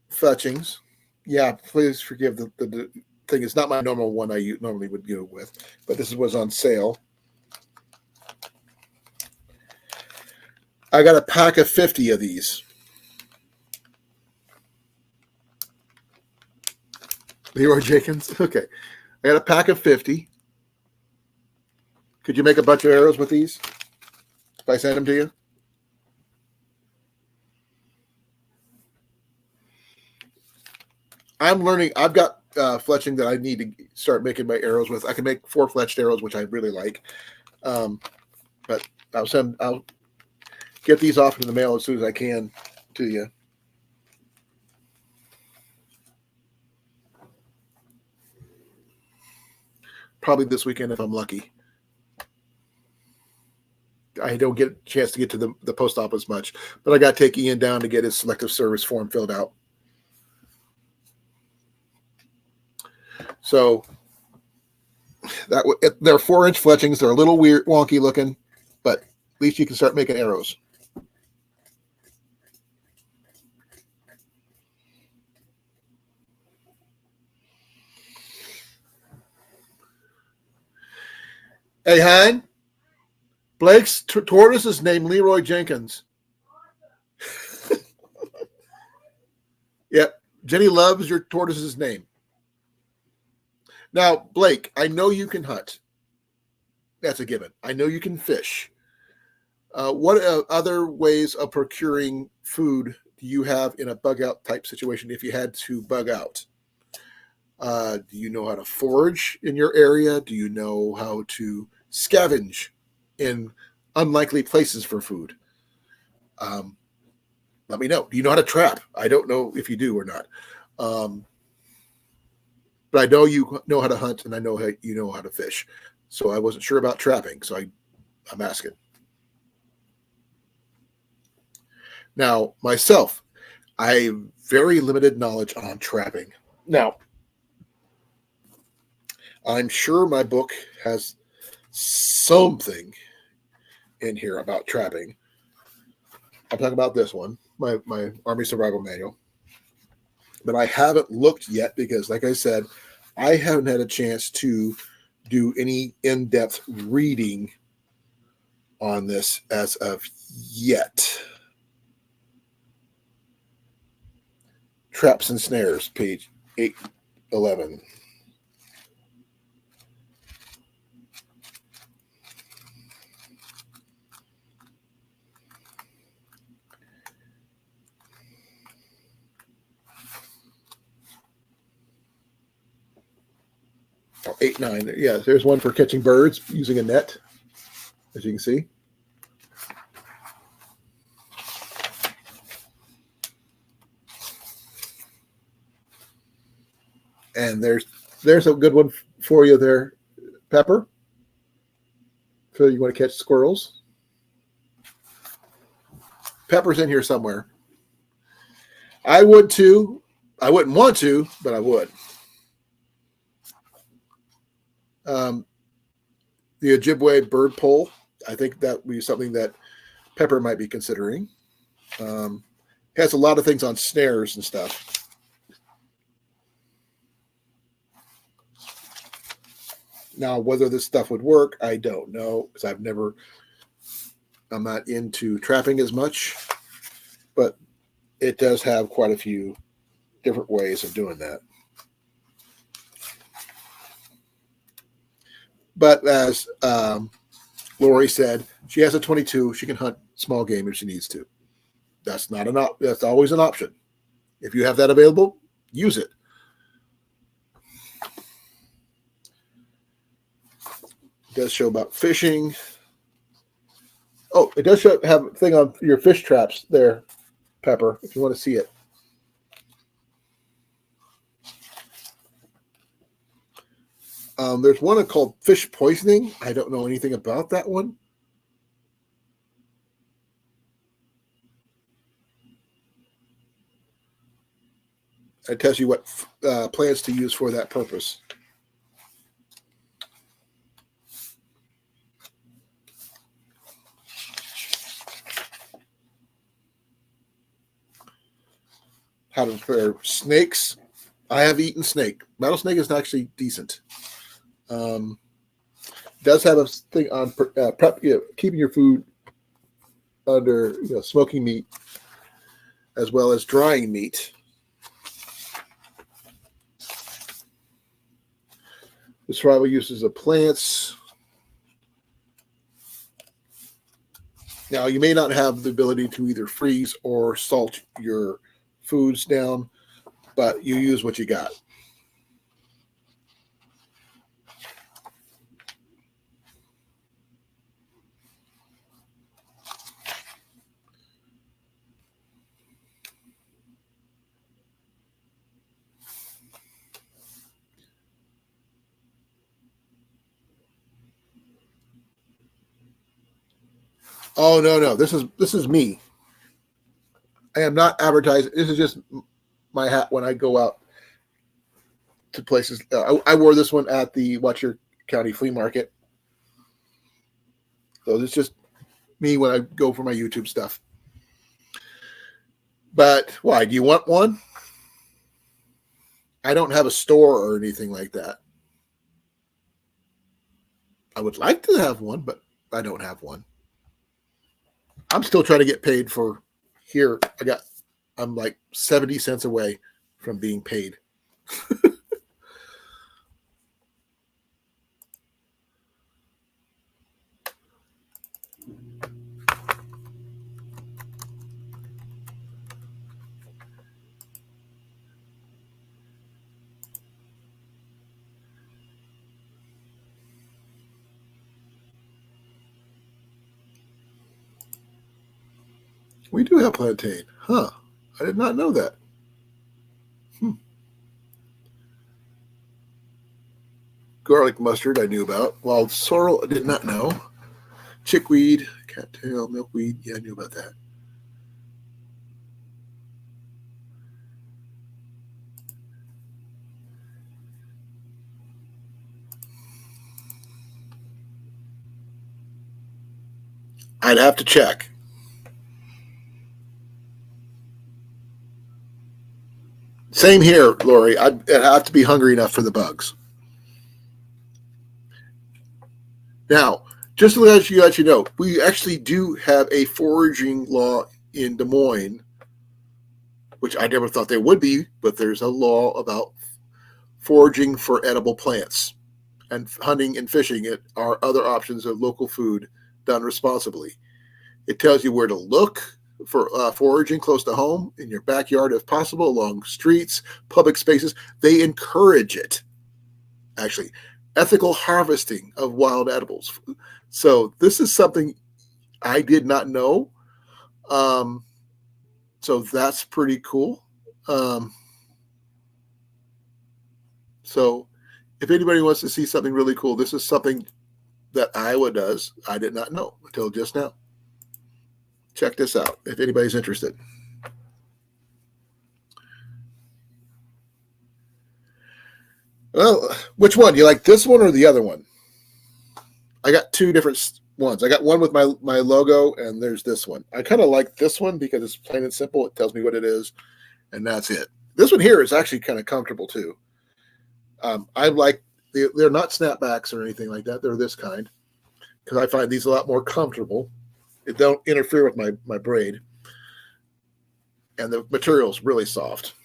fletchings. Yeah, please forgive the thing. It's not my normal one I normally would go with, but this was on sale. I got a pack of 50 of these. Leroy Jenkins? Okay. I got a pack of 50. Could you make a bunch of arrows with these if I send them to you? I'm learning. I've got fletching that I need to start making my arrows with. I can make 4-fletched arrows, which I really like. But I'll get these off in the mail as soon as I can to you. Probably this weekend if I'm lucky. I don't get a chance to get to the post office much, but I got to take Ian down to get his selective service form filled out. So they're 4-inch fletchings. They're a little weird, wonky looking, but at least you can start making arrows. Hey, Hein. Blake's tortoise is named Leroy Jenkins. Yep. Jenny loves your tortoise's name. Now, Blake, I know you can hunt. That's a given. I know you can fish. What other ways of procuring food do you have in a bug out type situation if you had to bug out? Do you know how to forage in your area? Do you know how to scavenge in unlikely places for food? Let me know. Do you know how to trap? I don't know if you do or not. But I know you know how to hunt, and I know you know how to fish. So I wasn't sure about trapping, so I'm asking. Now, myself, I have very limited knowledge on trapping. Now, I'm sure my book has something in here about trapping. I'm talking about this one, my Army Survival Manual. But I haven't looked yet because, like I said, I haven't had a chance to do any in-depth reading on this as of yet. Traps and Snares, page 811. Oh, 8-9. Yeah, there's one for catching birds using a net, as you can see. And there's a good one for you there, Pepper. So you want to catch squirrels? Pepper's in here somewhere. I would too. I wouldn't want to, but I would. the Ojibwe bird pole. I think that would be something that Pepper might be considering. It has a lot of things on snares and stuff. Now, whether this stuff would work, I don't know, because I'm not into trapping as much, but it does have quite a few different ways of doing that. But as Lori said, she has a 22. She can hunt small game if she needs to. That's that's always an option. If you have that available, use it. It does show about fishing. Oh, it does have a thing on your fish traps there, Pepper, if you want to see it. There's one called fish poisoning. I don't know anything about that one. It tells you what plants to use for that purpose. How to prepare snakes. I have eaten snake. Rattlesnake is actually decent. Does have a thing on prep, keeping your food under smoking meat as well as drying meat. The survival uses of plants. Now, you may not have the ability to either freeze or salt your foods down, but you use what you got. Oh no! This is me. I am not advertising. This is just my hat when I go out to places. I wore this one at the Watcher County Flea Market. So this is just me when I go for my YouTube stuff. But why? Do you want one? I don't have a store or anything like that. I would like to have one, but I don't have one. I'm still trying to get paid for here. I'm like 70 cents away from being paid. We do have plantain. Huh. I did not know that. Garlic mustard I knew about. Wild sorrel I did not know. Chickweed, cattail, milkweed. Yeah, I knew about that. I'd have to check. Same here, Lori. I'd have to be hungry enough for the bugs. Now, just to let you know, we actually do have a foraging law in Des Moines, which I never thought there would be, but there's a law about foraging for edible plants, and hunting and fishing are other options of local food done responsibly. It tells you where to look for foraging close to home, in your backyard if possible, along streets, public spaces. They encourage it, actually. Ethical harvesting of wild edibles. So this is something I did not know. So that's pretty cool. So if anybody wants to see something really cool, this is something that Iowa does. I did not know until just now. Check this out if anybody's interested. Well, which one? You like this one or the other one? I got two different ones. I got one with my logo, and there's this one. I kind of like this one because it's plain and simple. It tells me what it is, and that's it. This one here is actually kind of comfortable too. I like they're not snapbacks or anything like that. They're this kind because I find these a lot more comfortable. It don't interfere with my braid, and the material's really soft.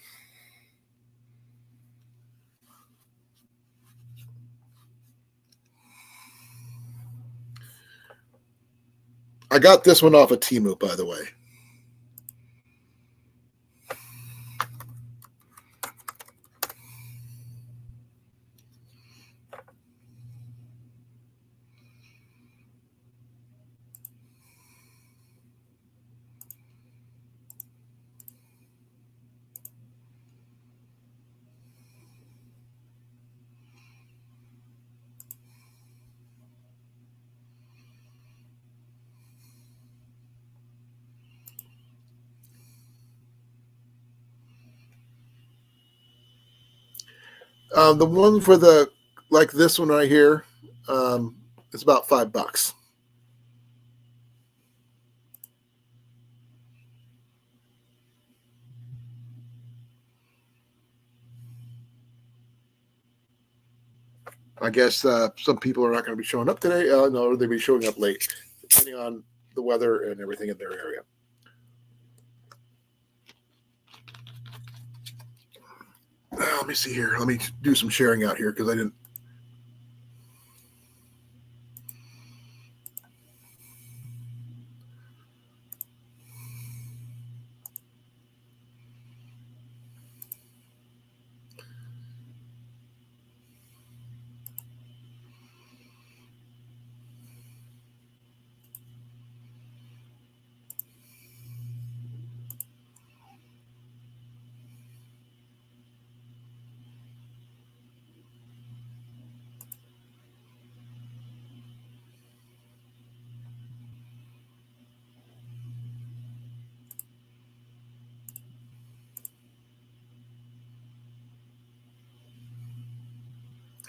I got this one off of Temu, by the way. The one for the like this one right here, it's about $5. I guess some people are not going to be showing up today. No, they'll be showing up late, depending on the weather and everything in their area. Let me see here. Let me do some sharing out here because I didn't.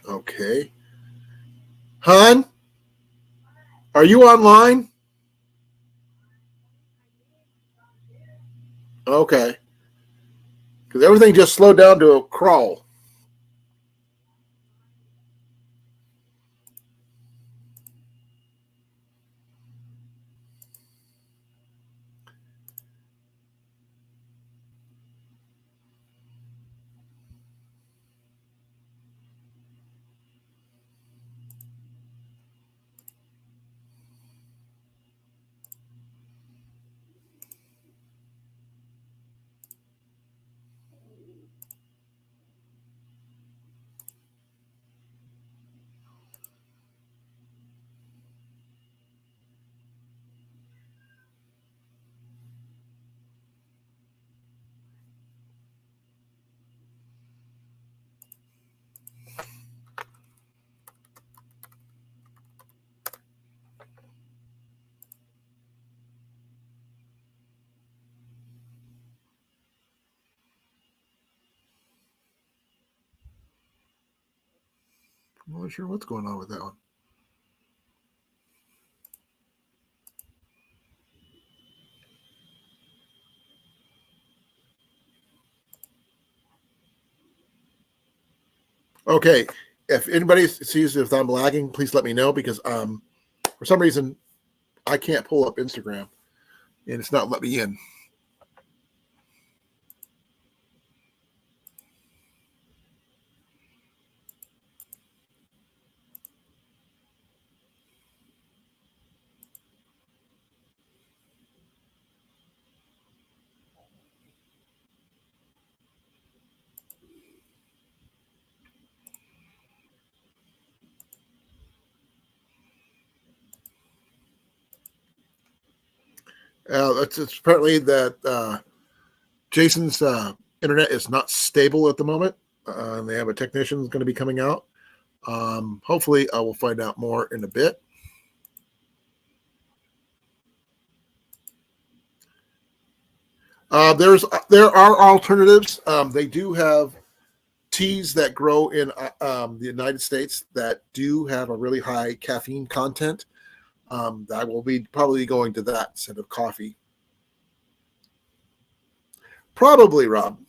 Okay. Hun, are you online? Okay. Because everything just slowed down to a crawl. I'm not sure what's going on with that one. Okay. If anybody sees if I'm lagging, please let me know because for some reason I can't pull up Instagram and it's not letting me in. It's apparently that Jason's internet is not stable at the moment. They have a technician going to be coming out. Hopefully, I will find out more in a bit. There are alternatives. They do have teas that grow in the United States that do have a really high caffeine content. I will be probably going to that instead of coffee. Probably, Rob.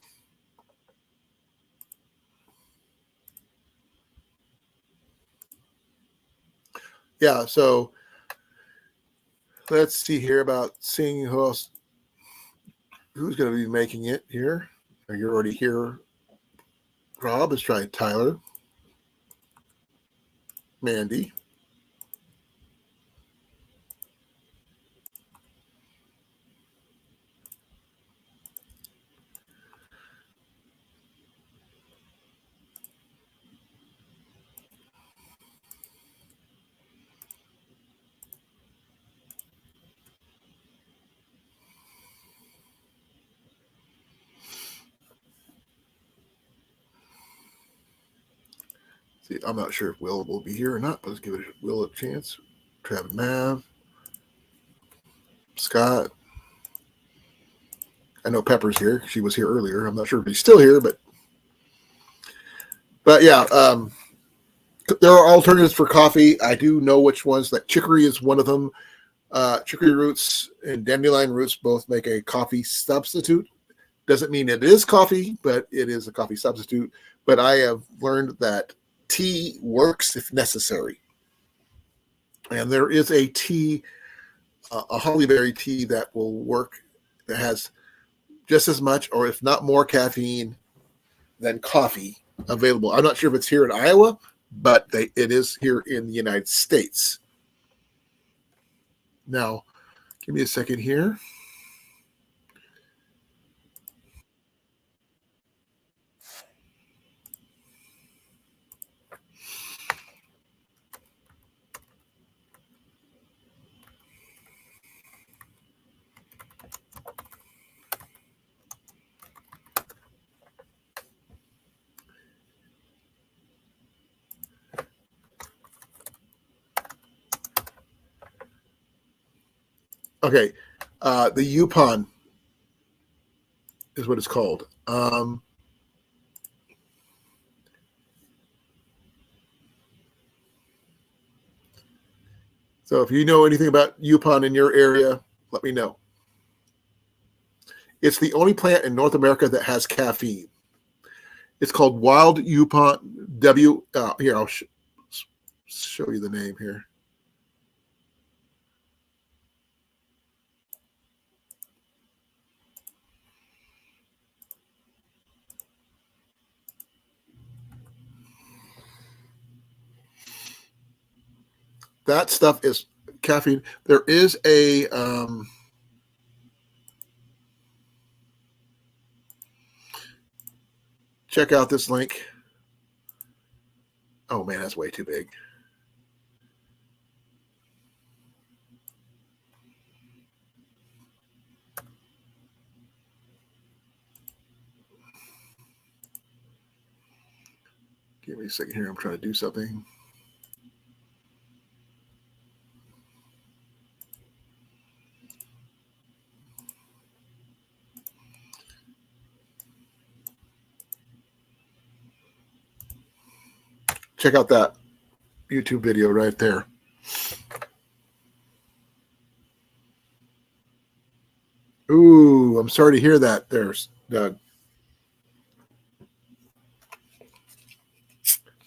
Yeah, so let's see here about seeing who's going to be making it here. You're already here. Rob. Let's try Tyler. Mandy. See, I'm not sure if Will will be here or not, but let's give Will a chance. Travis Mav. Scott. I know Pepper's here. She was here earlier. I'm not sure if he's still here, but yeah, there are alternatives for coffee. I do know which ones. Like chicory is one of them. Chicory roots and dandelion roots both make a coffee substitute. Doesn't mean it is coffee, but it is a coffee substitute. But I have learned that tea works if necessary. And there is a tea, a hollyberry tea that will work, that has just as much or if not more caffeine than coffee available. I'm not sure if it's here in Iowa, but it is here in the United States. Now, give me a second here. Okay, the Yupon is what it's called. So if you know anything about Yupon in your area, let me know. It's the only plant in North America that has caffeine. It's called wild Yupon. Here, I'll show you the name here. That stuff is caffeine. There is a check out this link. Oh man, that's way too big. Give me a second here. I'm trying to do something. Check out that YouTube video right there. Ooh, I'm sorry to hear that there, Doug.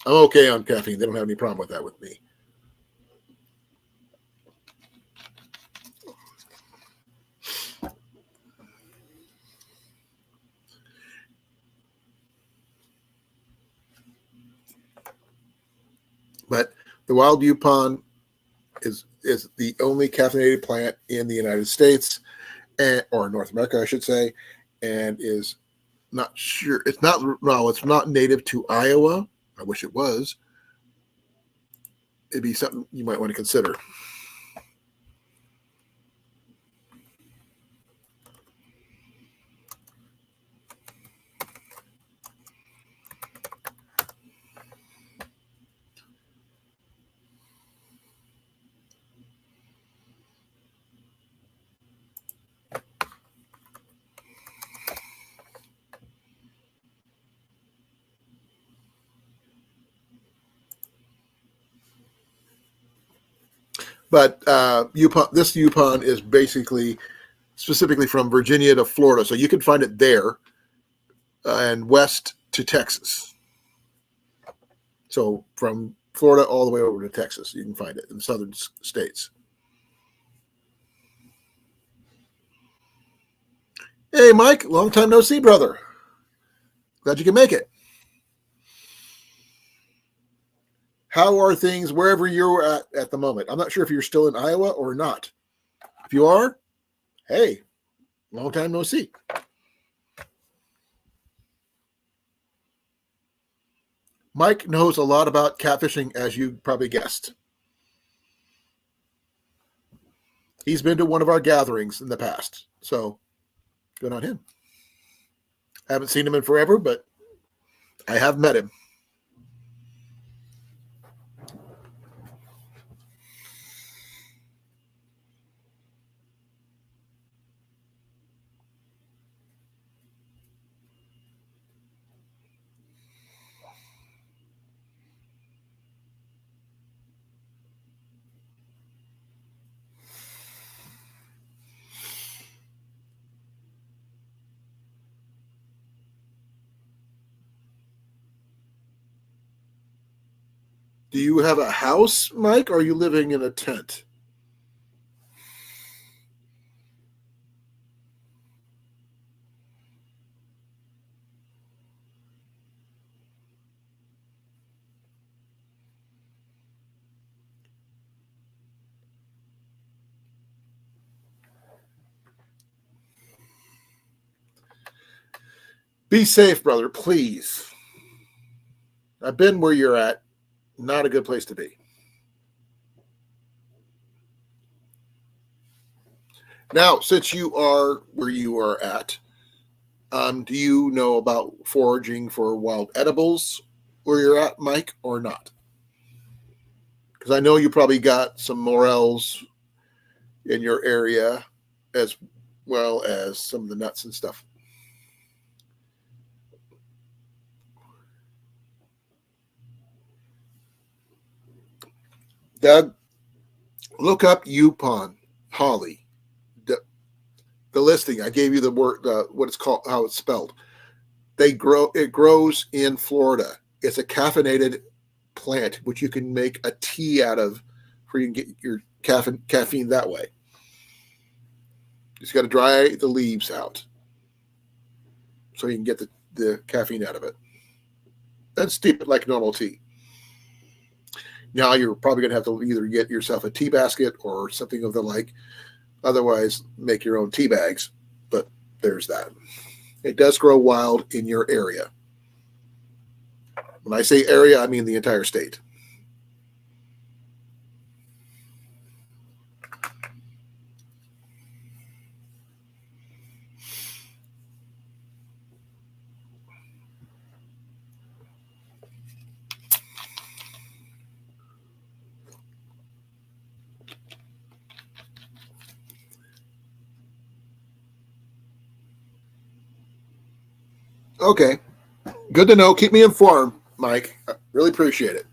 I'm okay on caffeine. They don't have any problem with that with me. But the wild Yupon is the only caffeinated plant in the United States, or North America, I should say, and is not sure. It's not native to Iowa. I wish it was. It'd be something you might want to consider. But this Yupon is basically specifically from Virginia to Florida, so you can find it there and west to Texas. So from Florida all the way over to Texas, you can find it in the southern states. Hey, Mike, long time no see, brother. Glad you can make it. How are things wherever you're at the moment? I'm not sure if you're still in Iowa or not. If you are, hey, long time no see. Mike knows a lot about catfishing, as you probably guessed. He's been to one of our gatherings in the past, so good on him. I haven't seen him in forever, but I have met him. Do you have a house, Mike, or are you living in a tent? Be safe, brother, please. I've been where you're at. Not a good place to be. Now, since you are where you are at, do you know about foraging for wild edibles where you're at, Mike, or not? Because I know you probably got some morels in your area as well as some of the nuts and stuff. Doug, look up Yupon holly. The listing I gave you the word, what it's called, how it's spelled. It grows in Florida. It's a caffeinated plant, which you can make a tea out of, where you can get your caffeine that way. You just got to dry the leaves out so you can get the caffeine out of it. Then steep it like normal tea. Now you're probably going to have to either get yourself a tea basket or something of the like. Otherwise, make your own tea bags. But there's that. It does grow wild in your area. When I say area, I mean the entire state. Okay. Good to know. Keep me informed, Mike. I really appreciate it.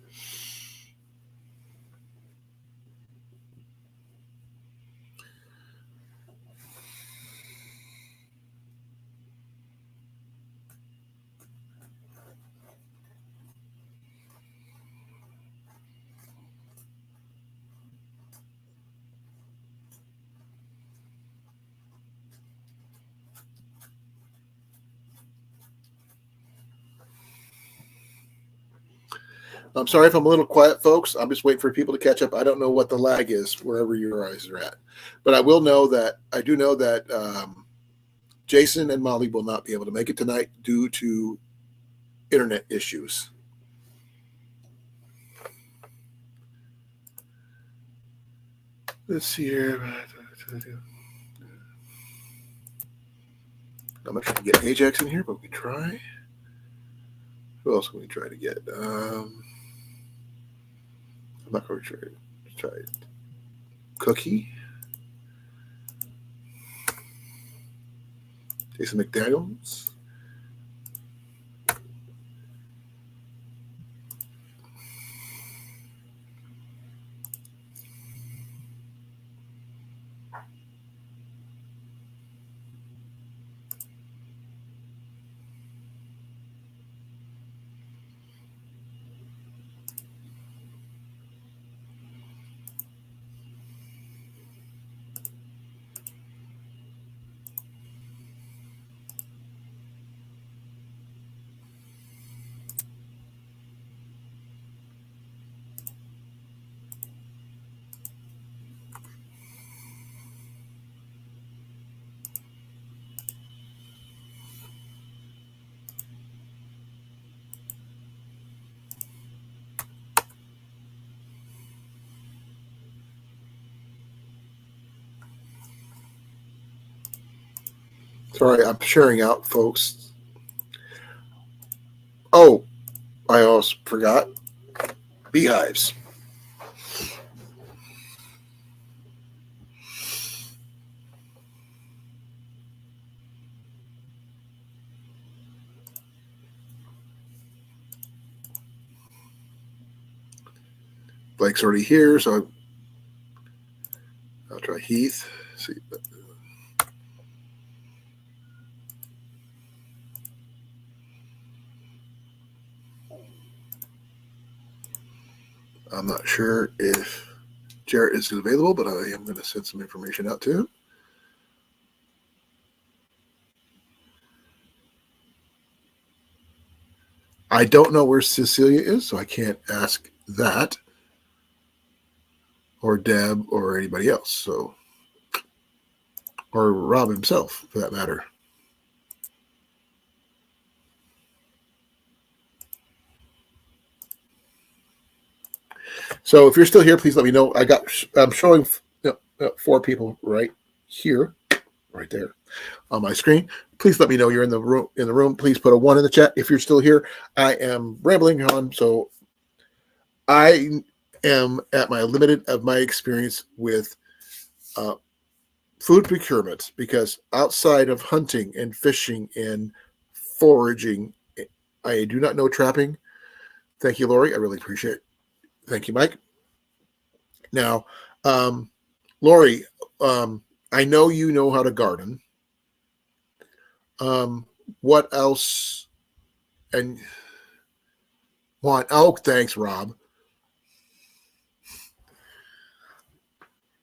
I'm sorry if I'm a little quiet, folks. I'm just waiting for people to catch up. I don't know what the lag is wherever your eyes are at, but I do know that Jason and Molly will not be able to make it tonight due to internet issues. Let's see here. I'm not trying to get Ajax in here, but we try. Who else can we try to get? I'm not going to try Cookie. Jason McDaniels. Sorry, I'm sharing out, folks. Oh, I almost forgot. Beehives. Blake's already here, so I'll try Heath. See, I'm not sure if Jarrett is available, but I am going to send some information out to him. I don't know where Cecilia is, so I can't ask that, or Deb, or anybody else. So, or Rob himself, for that matter. So, if you're still here, please let me know. I'm showing 4 people right here, right there on my screen. Please let me know you're in the room. Please put a 1 in the chat if you're still here. I am rambling on, so I am at my limited of my experience with food procurement, because outside of hunting and fishing and foraging, I do not know trapping. Thank you, Lori. I really appreciate it. Thank you, Mike. Now, Lori, I know you know how to garden. What else? And thanks, Rob.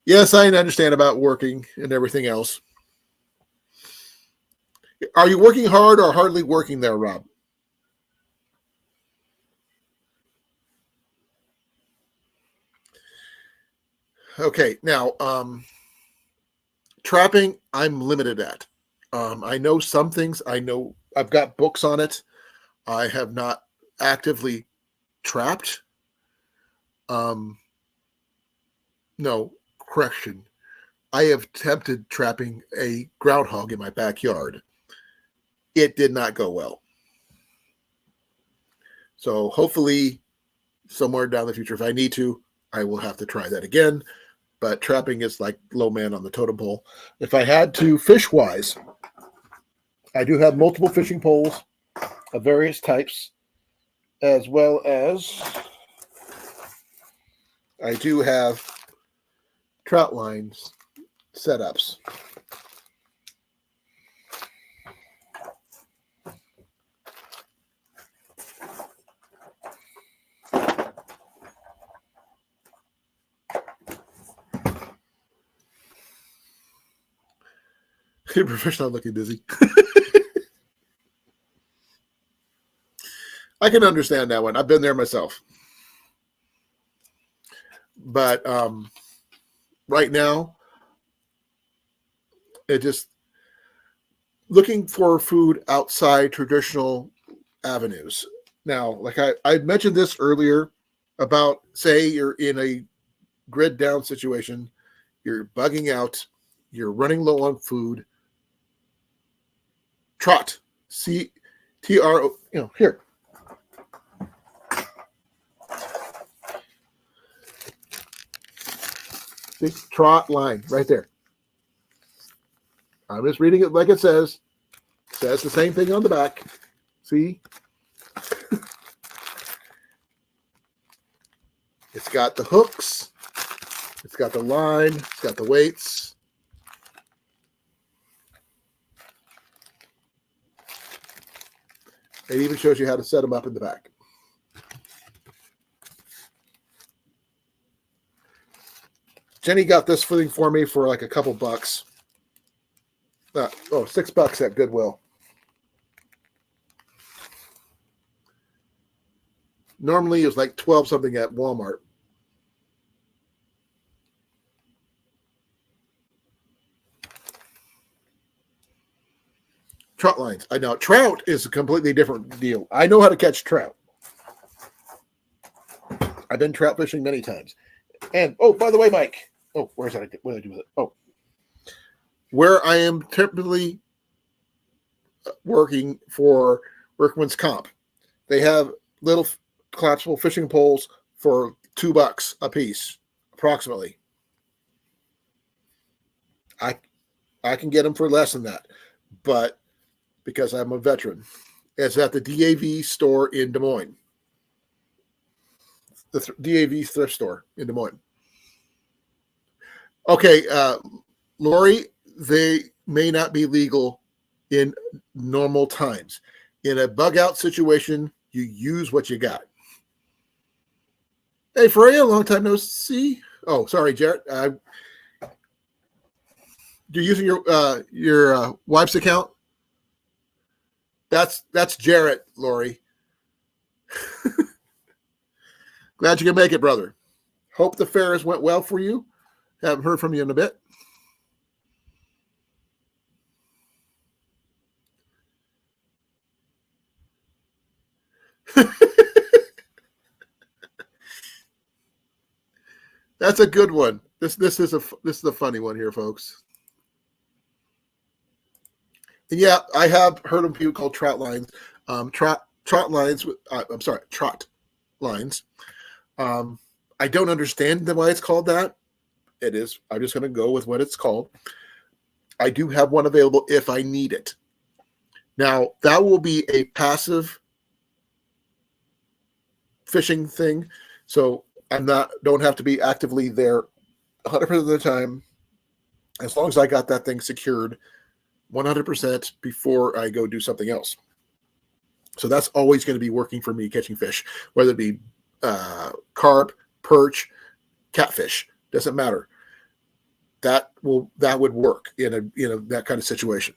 Yes, I understand about working and everything else. Are you working hard or hardly working there, Rob? Okay, now, trapping, I'm limited at. I know some things. I know I've got books on it. I have not actively trapped. No, correction. I have attempted trapping a groundhog in my backyard. It did not go well. So hopefully, somewhere down the future, if I need to, I will have to try that again. But trapping is like low man on the totem pole. If I had to fish wise, I do have multiple fishing poles of various types, as well as I do have trout lines setups. Your professional looking busy. I can understand that one. I've been there myself. But right now, it just looking for food outside traditional avenues. Now, like I mentioned this earlier about, say you're in a grid down situation, you're bugging out, you're running low on food. Trot, CTRO, here. See, trot line right there. I'm just reading it like it says. It says the same thing on the back. See? It's got the hooks. It's got the line. It's got the weights. It even shows you how to set them up in the back. Jenny got this thing for me for like a couple bucks. $6 at Goodwill. Normally it was like 12 something at Walmart. Trout lines. I know trout is a completely different deal. I know how to catch trout. I've been trout fishing many times. And by the way, Mike. Where's that? What did I do with it? Where I am typically working for Workman's Comp, they have little collapsible fishing poles for $2 a piece, approximately. I can get them for less than that, but because I'm a veteran, it's at the DAV store in Des Moines, the DAV thrift store in Des Moines. Okay, Lori, they may not be legal in normal times. In a bug out situation, you use what you got. Hey, Freya, long time no see. Oh, sorry, Jarrett. You're using your wife's account? That's Jarrett, Lori. Glad you can make it, brother. Hope the fairs went well for you. Haven't heard from you in a bit. That's a good one. This is a funny one here, folks. And yeah, I have heard of people called trout lines. Trot lines. Trot lines. I don't understand why it's called that. It is. I'm just going to go with what it's called. I do have one available if I need it. Now, that will be a passive fishing thing, so don't have to be actively there 100% of the time, as long as I got that thing secured 100% before I go do something else. So that's always going to be working for me catching fish, whether it be carp, perch, catfish, doesn't matter. That would work in that kind of situation.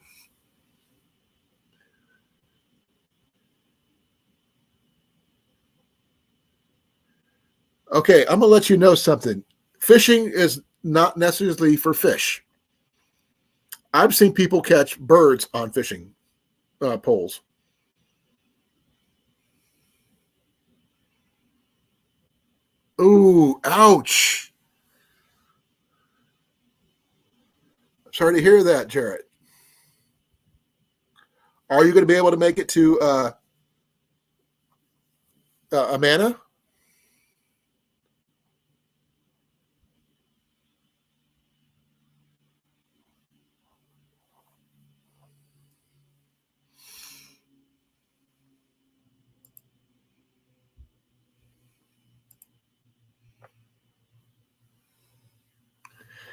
Okay, I'm gonna let you know something. Fishing is not necessarily for fish. I've seen people catch birds on fishing poles. Ooh, ouch. Sorry to hear that, Jarrett. Are you going to be able to make it to Amana?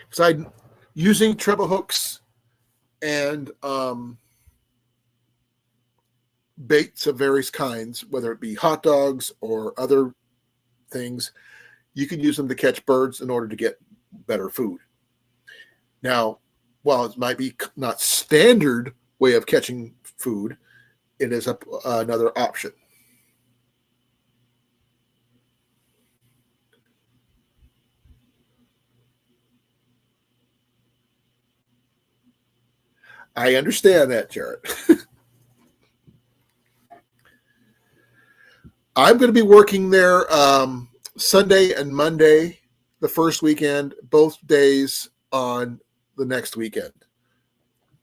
Because I'm using treble hooks and baits of various kinds, whether it be hot dogs or other things. You can use them to catch birds in order to get better food. Now, while it might be not standard way of catching food, it is another option. I understand that, Jarrett. I'm going to be working there Sunday and Monday, the first weekend, both days on the next weekend,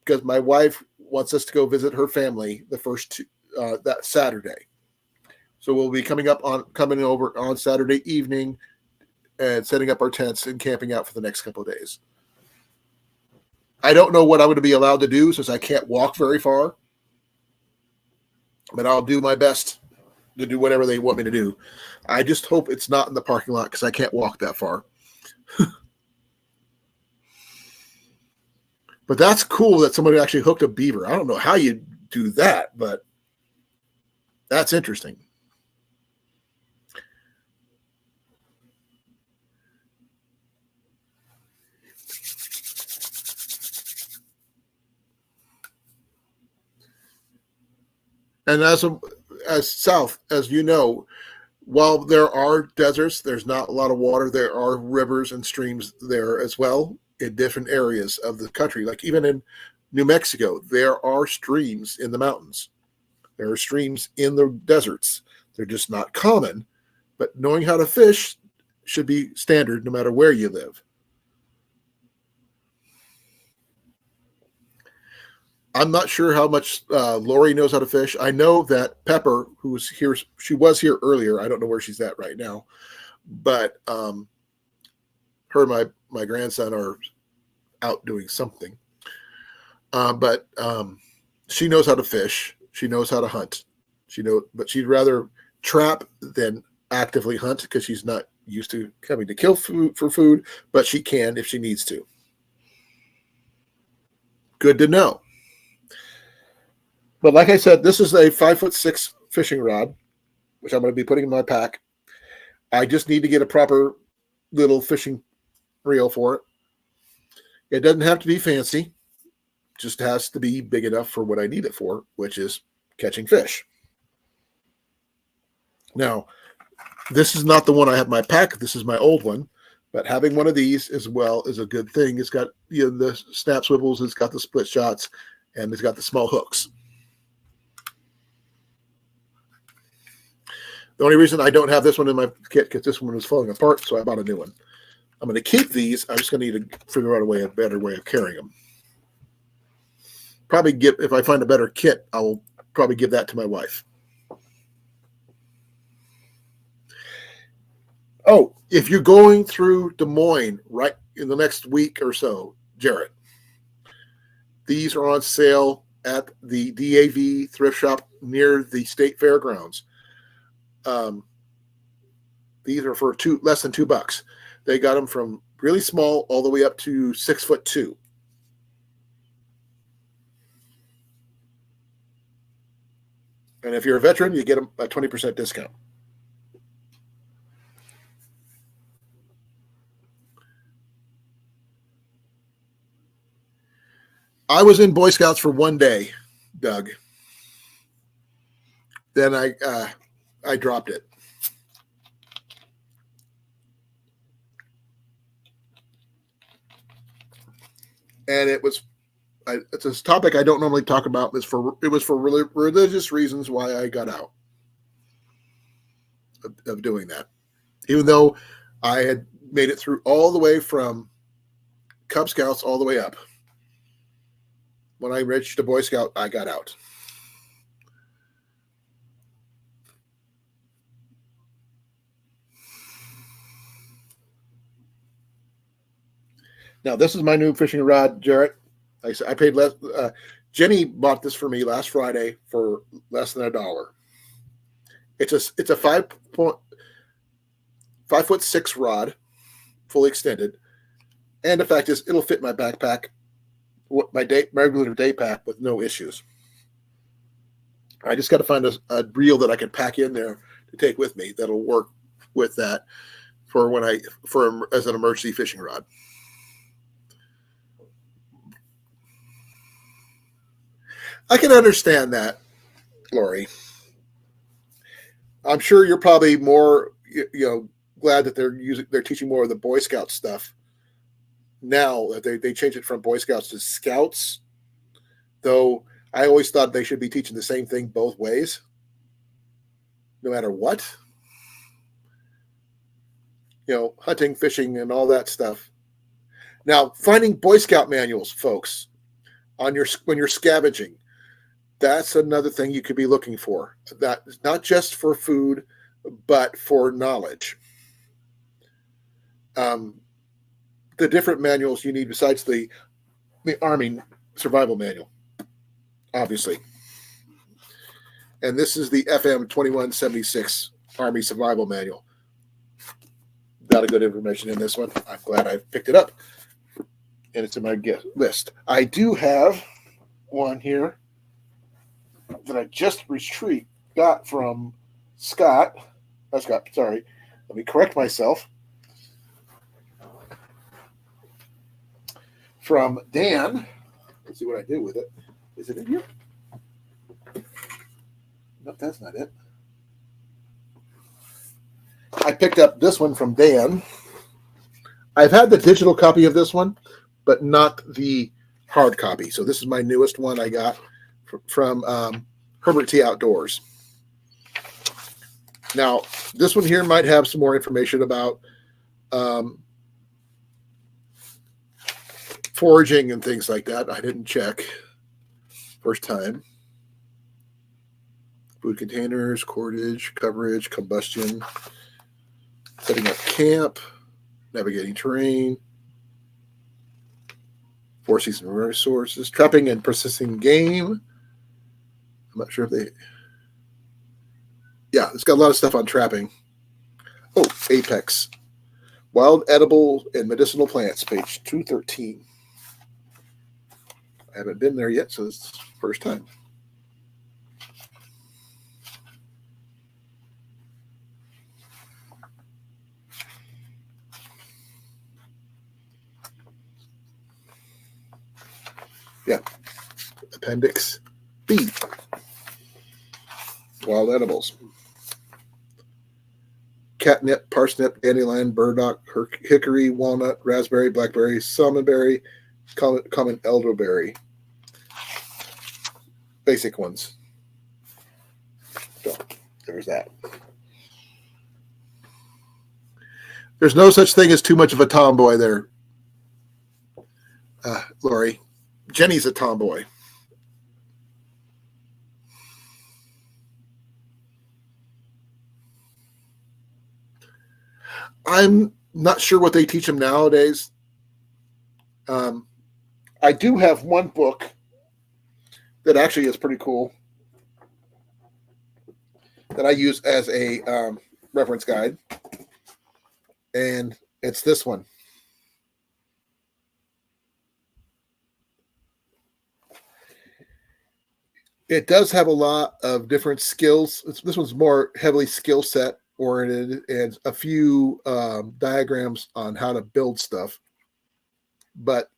because my wife wants us to go visit her family the first that Saturday. So we'll be coming over on Saturday evening and setting up our tents and camping out for the next couple of days. I don't know what I'm going to be allowed to do since I can't walk very far, but I'll do my best to do whatever they want me to do. I just hope it's not in the parking lot because I can't walk that far. But that's cool that somebody actually hooked a beaver. I don't know how you do that, but That's interesting. And as south, as you know, while there are deserts, there's not a lot of water. There are rivers and streams there as well in different areas of the country. Like even in New Mexico, there are streams in the mountains. There are streams in the deserts. They're just not common, but knowing how to fish should be standard no matter where you live. I'm not sure how much Lori knows how to fish. I know that Pepper, who was here, she was here earlier. I don't know where she's at right now, but her and my grandson are out doing something. But she knows how to fish. She knows how to hunt. But she'd rather trap than actively hunt because she's not used to having to kill food for food. But she can if she needs to. Good to know. But like I said, this is a 5'6" fishing rod, which I'm going to be putting in my pack. I just need to get a proper little fishing reel for it. It doesn't have to be fancy. Just has to be big enough for what I need it for, which is catching fish. Now, this is not the one I have in my pack. This is my old one. But having one of these as well is a good thing. It's got the snap swivels, it's got the split shots, and it's got the small hooks. The only reason I don't have this one in my kit because this one was falling apart, so I bought a new one. I'm going to keep these. I'm just going to need to figure out a better way of carrying them. Probably if I find a better kit, I'll probably give that to my wife. Oh, if you're going through Des Moines right in the next week or so, Jarrett, these are on sale at the DAV thrift shop near the state fairgrounds. These are for less than $2. They got them from really small all the way up to 6'2". And if you're a veteran, you get them a 20% discount. I was in Boy Scouts for one day, Doug. Then I dropped it. And it's a topic I don't normally talk about. It was for religious reasons why I got out of doing that. Even though I had made it through all the way from Cub Scouts all the way up. When I reached a Boy Scout, I got out. Now, this is my new fishing rod, Jarrett. I paid less. Jenny bought this for me last Friday for less than $1. It's a 5'6" rod, fully extended, and the fact is, it'll fit my backpack, my regular day pack, with no issues. I just got to find a reel that I can pack in there to take with me that'll work with that as an emergency fishing rod. I can understand that, Lori. I'm sure you're probably more, glad that they're teaching more of the Boy Scout stuff now that they changed it from Boy Scouts to Scouts. Though I always thought they should be teaching the same thing both ways, no matter what. Hunting, fishing, and all that stuff. Now, finding Boy Scout manuals, folks, when you're scavenging. That's another thing you could be looking for. That is not just for food, but for knowledge. The different manuals you need besides the Army survival manual, obviously. And this is the FM 2176 Army survival manual. Got a good information in this one. I'm glad I picked it up. And it's in my list. I do have one here that I just retrieved. got from Scott. Scott, sorry. Let me correct myself. From Dan. Let's see what I did with it. Is it in here? Nope, that's not it. I picked up this one from Dan. I've had the digital copy of this one, but not the hard copy. So this is my newest one I got from Herbert T. Outdoors. Now, this one here might have some more information about foraging and things like that. I didn't check first time. Food containers, cordage, coverage, combustion, setting up camp, navigating terrain, 4 season resources, trapping and processing game. I'm not sure if they... Yeah, it's got a lot of stuff on trapping. Oh, Apex. Wild, edible, and medicinal plants, page 213. I haven't been there yet, so it's the first time. Yeah. Appendix B. Wild edibles. Catnip, parsnip, dandelion, burdock, hickory, walnut, raspberry, blackberry, salmonberry, common elderberry. Basic ones. So there's that. There's no such thing as too much of a tomboy there, Lori. Jenny's a tomboy. I'm not sure what they teach them nowadays. I do have one book that actually is pretty cool that I use as a reference guide, and it's this one. It does have a lot of different skills. This one's more heavily skill set oriented and a few diagrams on how to build stuff. But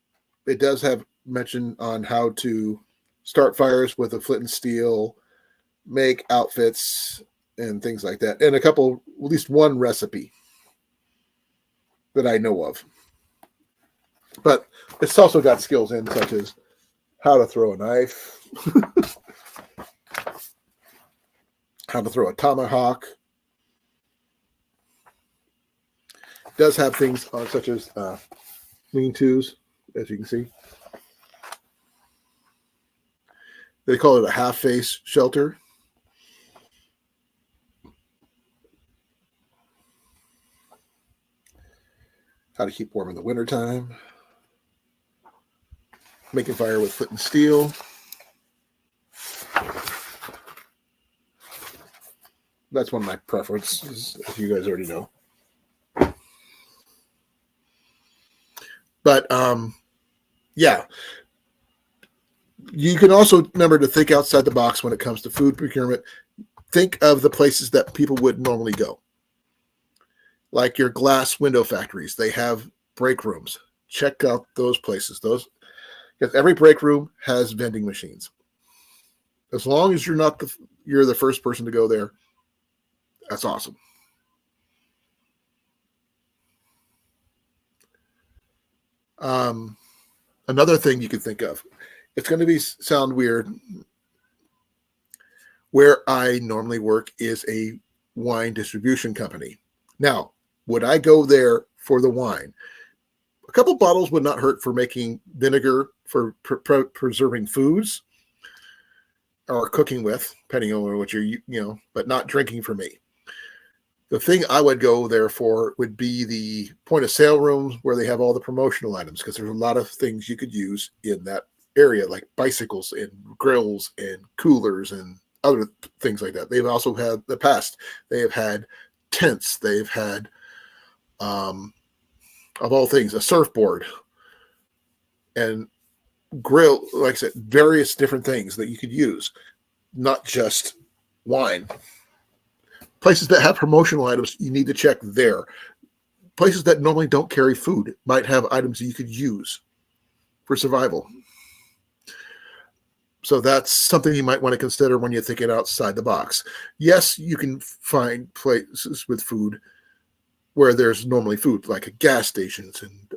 it does have mention on how to start fires with a flint and steel, make outfits, and things like that. And at least one recipe that I know of. But it's also got skills in such as how to throw a knife, how to throw a tomahawk. It does have things on such as lean-tos, as you can see. They call it a half-face shelter. How to keep warm in the wintertime. Making fire with flint and steel. That's one of my preferences, as you guys already know. But, yeah. You can also remember to think outside the box when it comes to food procurement. Think of the places that people would normally go. Like your glass window factories. They have break rooms. Check out those places. Because every break room has vending machines. As long as you're not you're the first person to go there, that's awesome. Another thing you can think of. It's going to sound weird. Where I normally work is a wine distribution company. Now, would I go there for the wine? A couple bottles would not hurt for making vinegar for preserving foods or cooking with, depending on what but not drinking for me. The thing I would go there for would be the point of sale rooms where they have all the promotional items, because there's a lot of things you could use in that area, like bicycles and grills and coolers and other things like that. They've also had the past. They have had tents. They've had, of all things, a surfboard and grill, like I said, various different things that you could use, not just wine. Places that have promotional items, you need to check there. Places that normally don't carry food might have items that you could use for survival. So that's something you might want to consider when you're thinking outside the box. Yes, you can find places with food where there's normally food, like gas stations and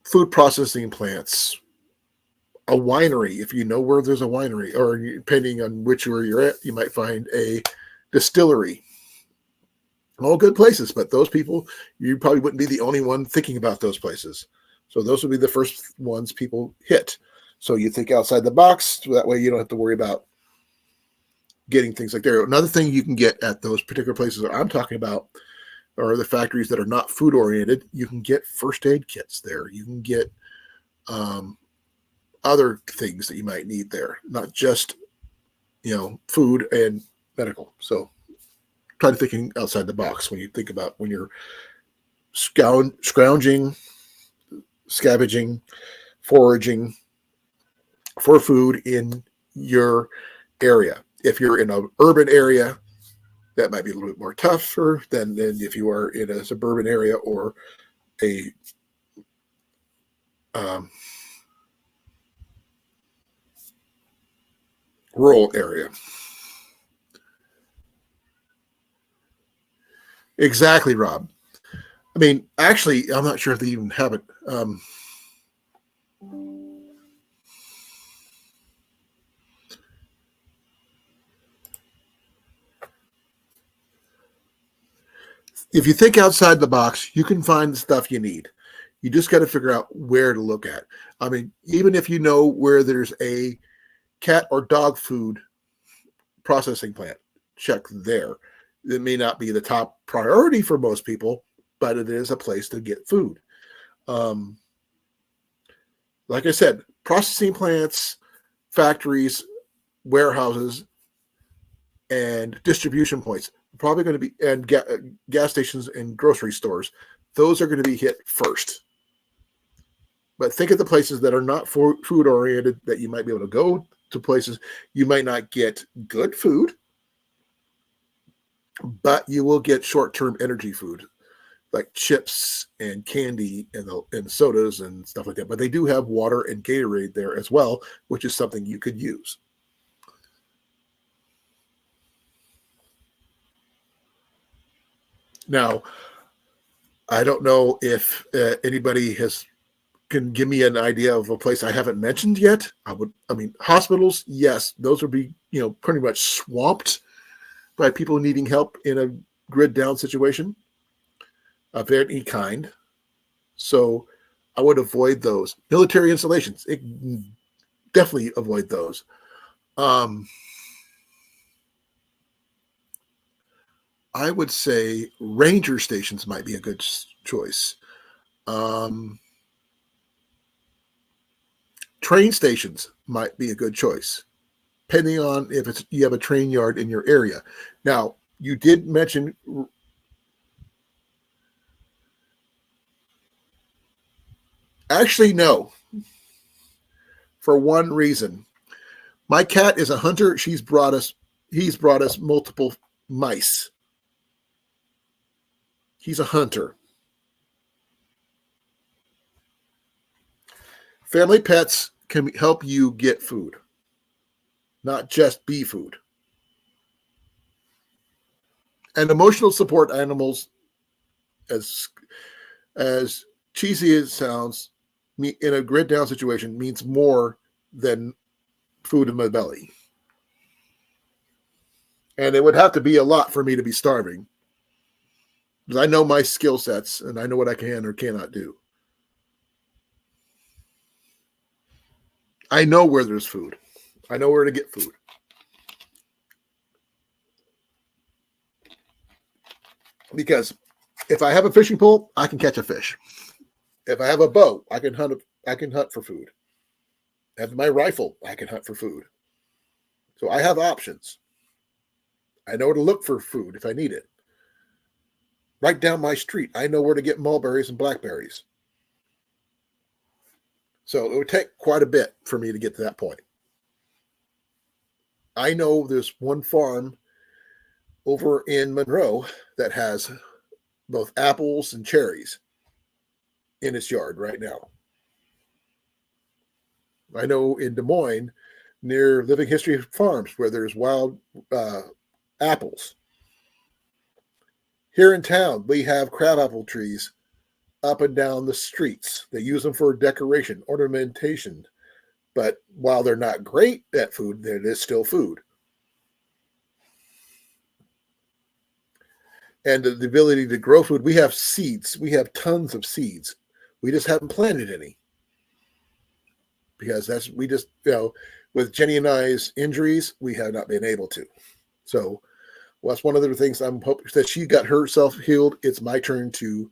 food processing plants, a winery. If you know where there's a winery, or depending on which where you're at, you might find a distillery. All good places, but those people, you probably wouldn't be the only one thinking about those places. So those would be the first ones people hit. So you think outside the box, so that way you don't have to worry about getting things like there. Another thing you can get at those particular places that I'm talking about are the factories that are not food oriented. You can get first aid kits there. You can get other things that you might need there, not just food and medical. So try to thinking outside the box when you think about when you're scrounging, scavenging, foraging for food in your area. If you're in an urban area, that might be a little bit more tougher than if you are in a suburban area or a rural area. Exactly, Rob. I mean, actually, I'm not sure if they even have it. If you think outside the box, you can find the stuff you need. You just got to figure out where to look at. I mean, even if you know where there's a cat or dog food processing plant, check there. It may not be the top priority for most people, but it is a place to get food. Like I said, processing plants, factories, warehouses, and distribution points probably going to be, and gas stations and grocery stores. Those are going to be hit first. But think of the places that are not food oriented that you might be able to go to places you might not get good food, but you will get short-term energy food like chips and candy and sodas and stuff like that. But they do have water and Gatorade there as well, which is something you could use. Now, I don't know if anybody can give me an idea of a place I haven't mentioned yet. I mean, hospitals, yes, those would be, pretty much swamped by people needing help in a grid down situation of any kind. So I would avoid those. Military installations, definitely avoid those. I would say ranger stations might be a good choice. Train stations might be a good choice, depending on if you have a train yard in your area. Now, you did mention. Actually, no. For one reason, my cat is a hunter. He's brought us multiple mice. He's a hunter. Family pets can help you get food, not just be food. And emotional support animals, as cheesy as it sounds, in a grid down situation means more than food in my belly. And it would have to be a lot for me to be starving. Because I know my skill sets and I know what I can or cannot do. I know where there's food. I know where to get food. Because if I have a fishing pole, I can catch a fish. If I have a bow, I can hunt for food. I have my rifle, I can hunt for food. So I have options. I know where to look for food if I need it. Right down my street, I know where to get mulberries and blackberries. So it would take quite a bit for me to get to that point. I know there's one farm over in Monroe that has both apples and cherries in its yard right now. I know in Des Moines, near Living History Farms, where there's wild apples. Here in town, we have crabapple trees up and down the streets. They use them for decoration, ornamentation. But while they're not great at food, it is still food. And the ability to grow food, we have seeds. We have tons of seeds. We just haven't planted any. Because we just, with Jenny and I's injuries, we have not been able to. So, well, that's one of the things I'm hoping that she got herself healed. It's my turn to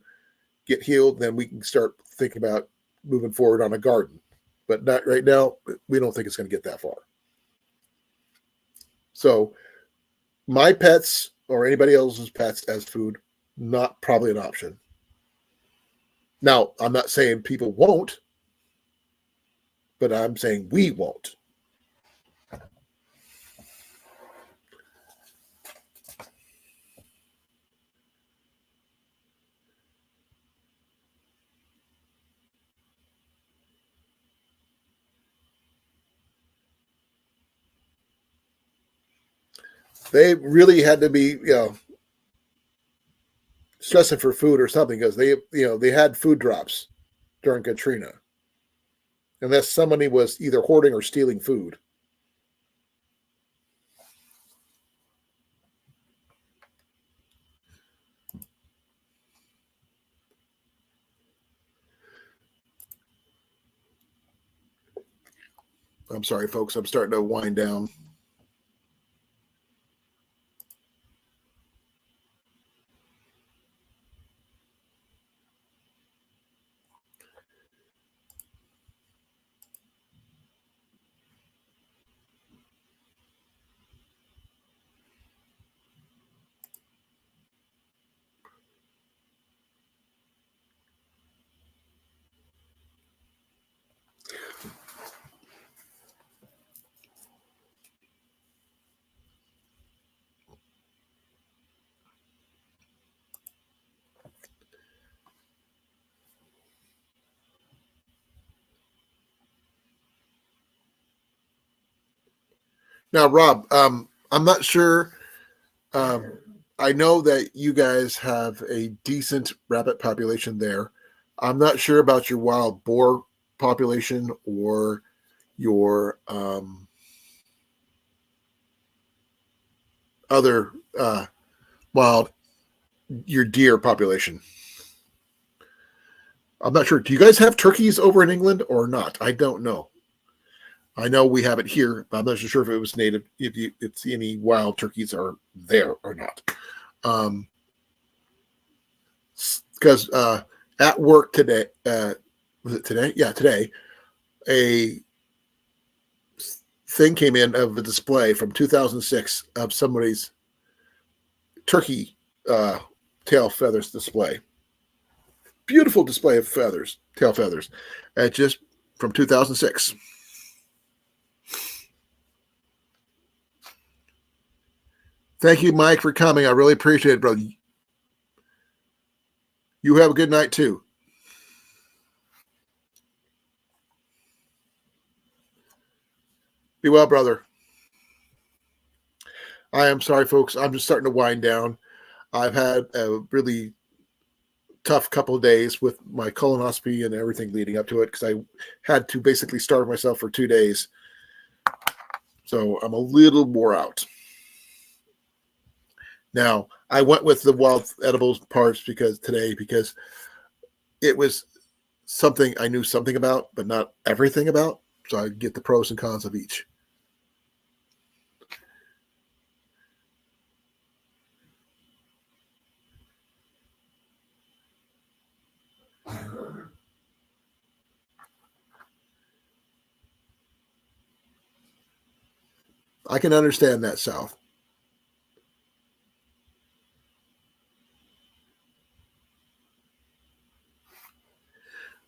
get healed. Then we can start thinking about moving forward on a garden. But not right now. We don't think it's going to get that far. So, my pets or anybody else's pets as food, not probably an option. Now, I'm not saying people won't, but I'm saying we won't. They really had to be, stressing for food or something because they had food drops during Katrina, unless somebody was either hoarding or stealing food. I'm sorry, folks. I'm starting to wind down. Now, Rob, I'm not sure. I know that you guys have a decent rabbit population there. I'm not sure about your wild boar population or your other wild, your deer population. I'm not sure. Do you guys have turkeys over in England or not? I don't know. I know we have it here, but I'm not sure if it was native, if any wild turkeys are there or not. Because at work today, was it today? Yeah, today, a thing came in of a display from 2006 of somebody's turkey tail feathers display. Beautiful display of feathers, tail feathers, just from 2006. Thank you, Mike, for coming. I really appreciate it, brother. You have a good night, too. Be well, brother. I am sorry, folks. I'm just starting to wind down. I've had a really tough couple of days with my colonoscopy and everything leading up to it because I had to basically starve myself for 2 days. So I'm a little wore out. Now, I went with the wild edibles parts because it was something I knew something about, but not everything about. So I get the pros and cons of each. I can understand that, South.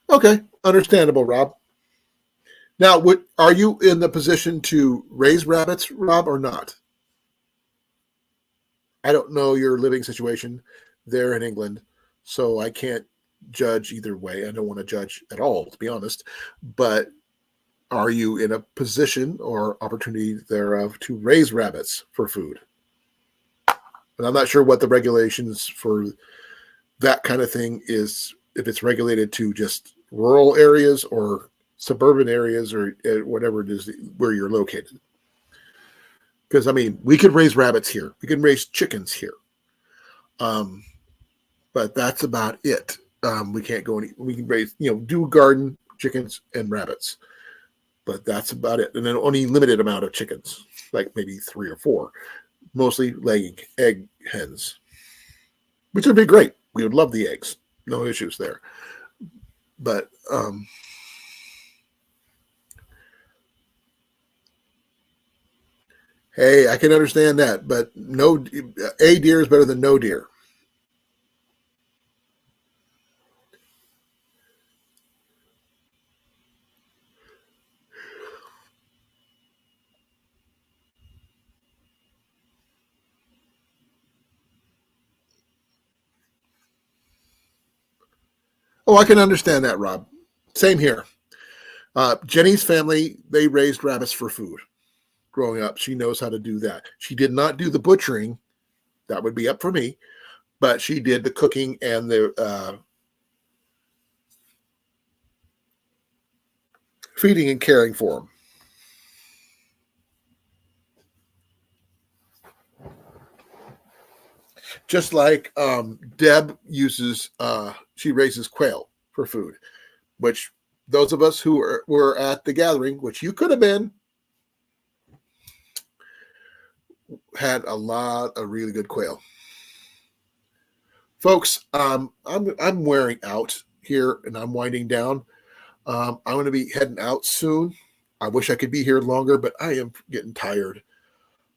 Okay, understandable, Rob. Now, are you in the position to raise rabbits, Rob, or not? I don't know your living situation there in England, so I can't judge either way. I don't want to judge at all, to be honest. But are you in a position or opportunity thereof to raise rabbits for food? And I'm not sure what the regulations for that kind of thing is, if it's regulated to just rural areas or suburban areas or whatever it is where you're located. Because, I mean, we could raise rabbits here. We can raise chickens here. But that's about it. We can't go any, we can raise, do garden, chickens, and rabbits. But that's about it. And then only limited amount of chickens, like maybe 3 or 4, mostly laying egg hens, which would be great. We would love the eggs. No issues there. But hey, I can understand that. But a deer is better than no deer. Oh, I can understand that, Rob. Same here. Jenny's family, they raised rabbits for food growing up. She knows how to do that. She did not do the butchering. That would be up for me. But she did the cooking and the feeding and caring for them. Just like Deb she raises quail for food, which those of us who were at the gathering, which you could have been, had a lot of really good quail. Folks, I'm wearing out here and I'm winding down. I'm going to be heading out soon. I wish I could be here longer, but I am getting tired.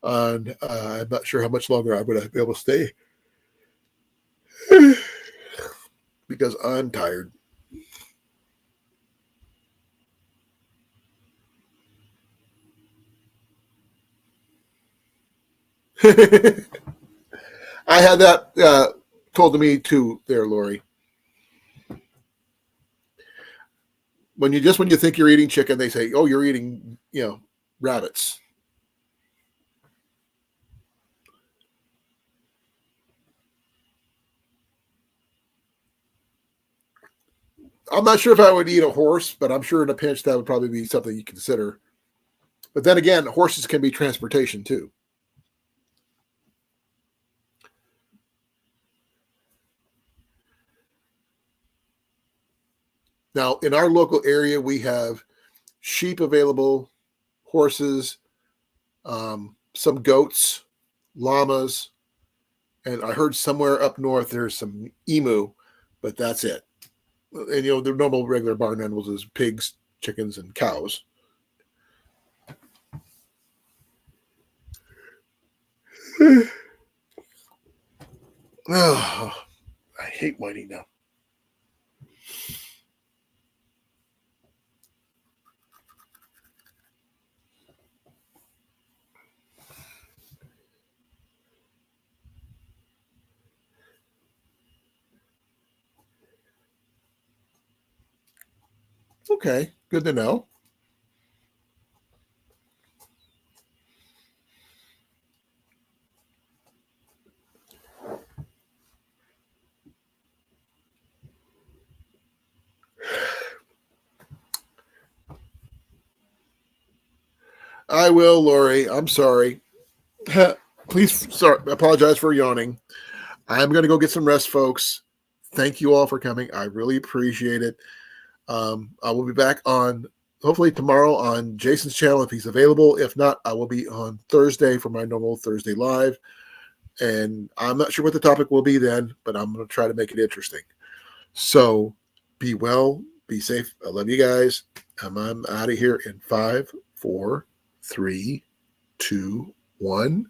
And I'm not sure how much longer I'm going to be able to stay because I'm tired. I had that told to me too there, Lori. When you think you're eating chicken, they say, "Oh, you're eating, rabbits." I'm not sure if I would eat a horse, but I'm sure in a pinch that would probably be something you consider. But then again, horses can be transportation too. Now, in our local area, we have sheep available, horses, some goats, llamas, and I heard somewhere up north there's some emu, but that's it. And the normal regular barn animals is pigs, chickens, and cows. Oh, I hate whining now. Okay, good to know. I will, Lori. I'm sorry. Please, sorry, apologize for yawning. I'm going to go get some rest, folks. Thank you all for coming. I really appreciate it. I will be back on hopefully tomorrow on Jason's channel if he's available. If not, I will be on Thursday for my normal Thursday live. And I'm not sure what the topic will be then, but I'm going to try to make it interesting. So be well, be safe. I love you guys. I'm out of here in 5, 4, 3, 2, 1.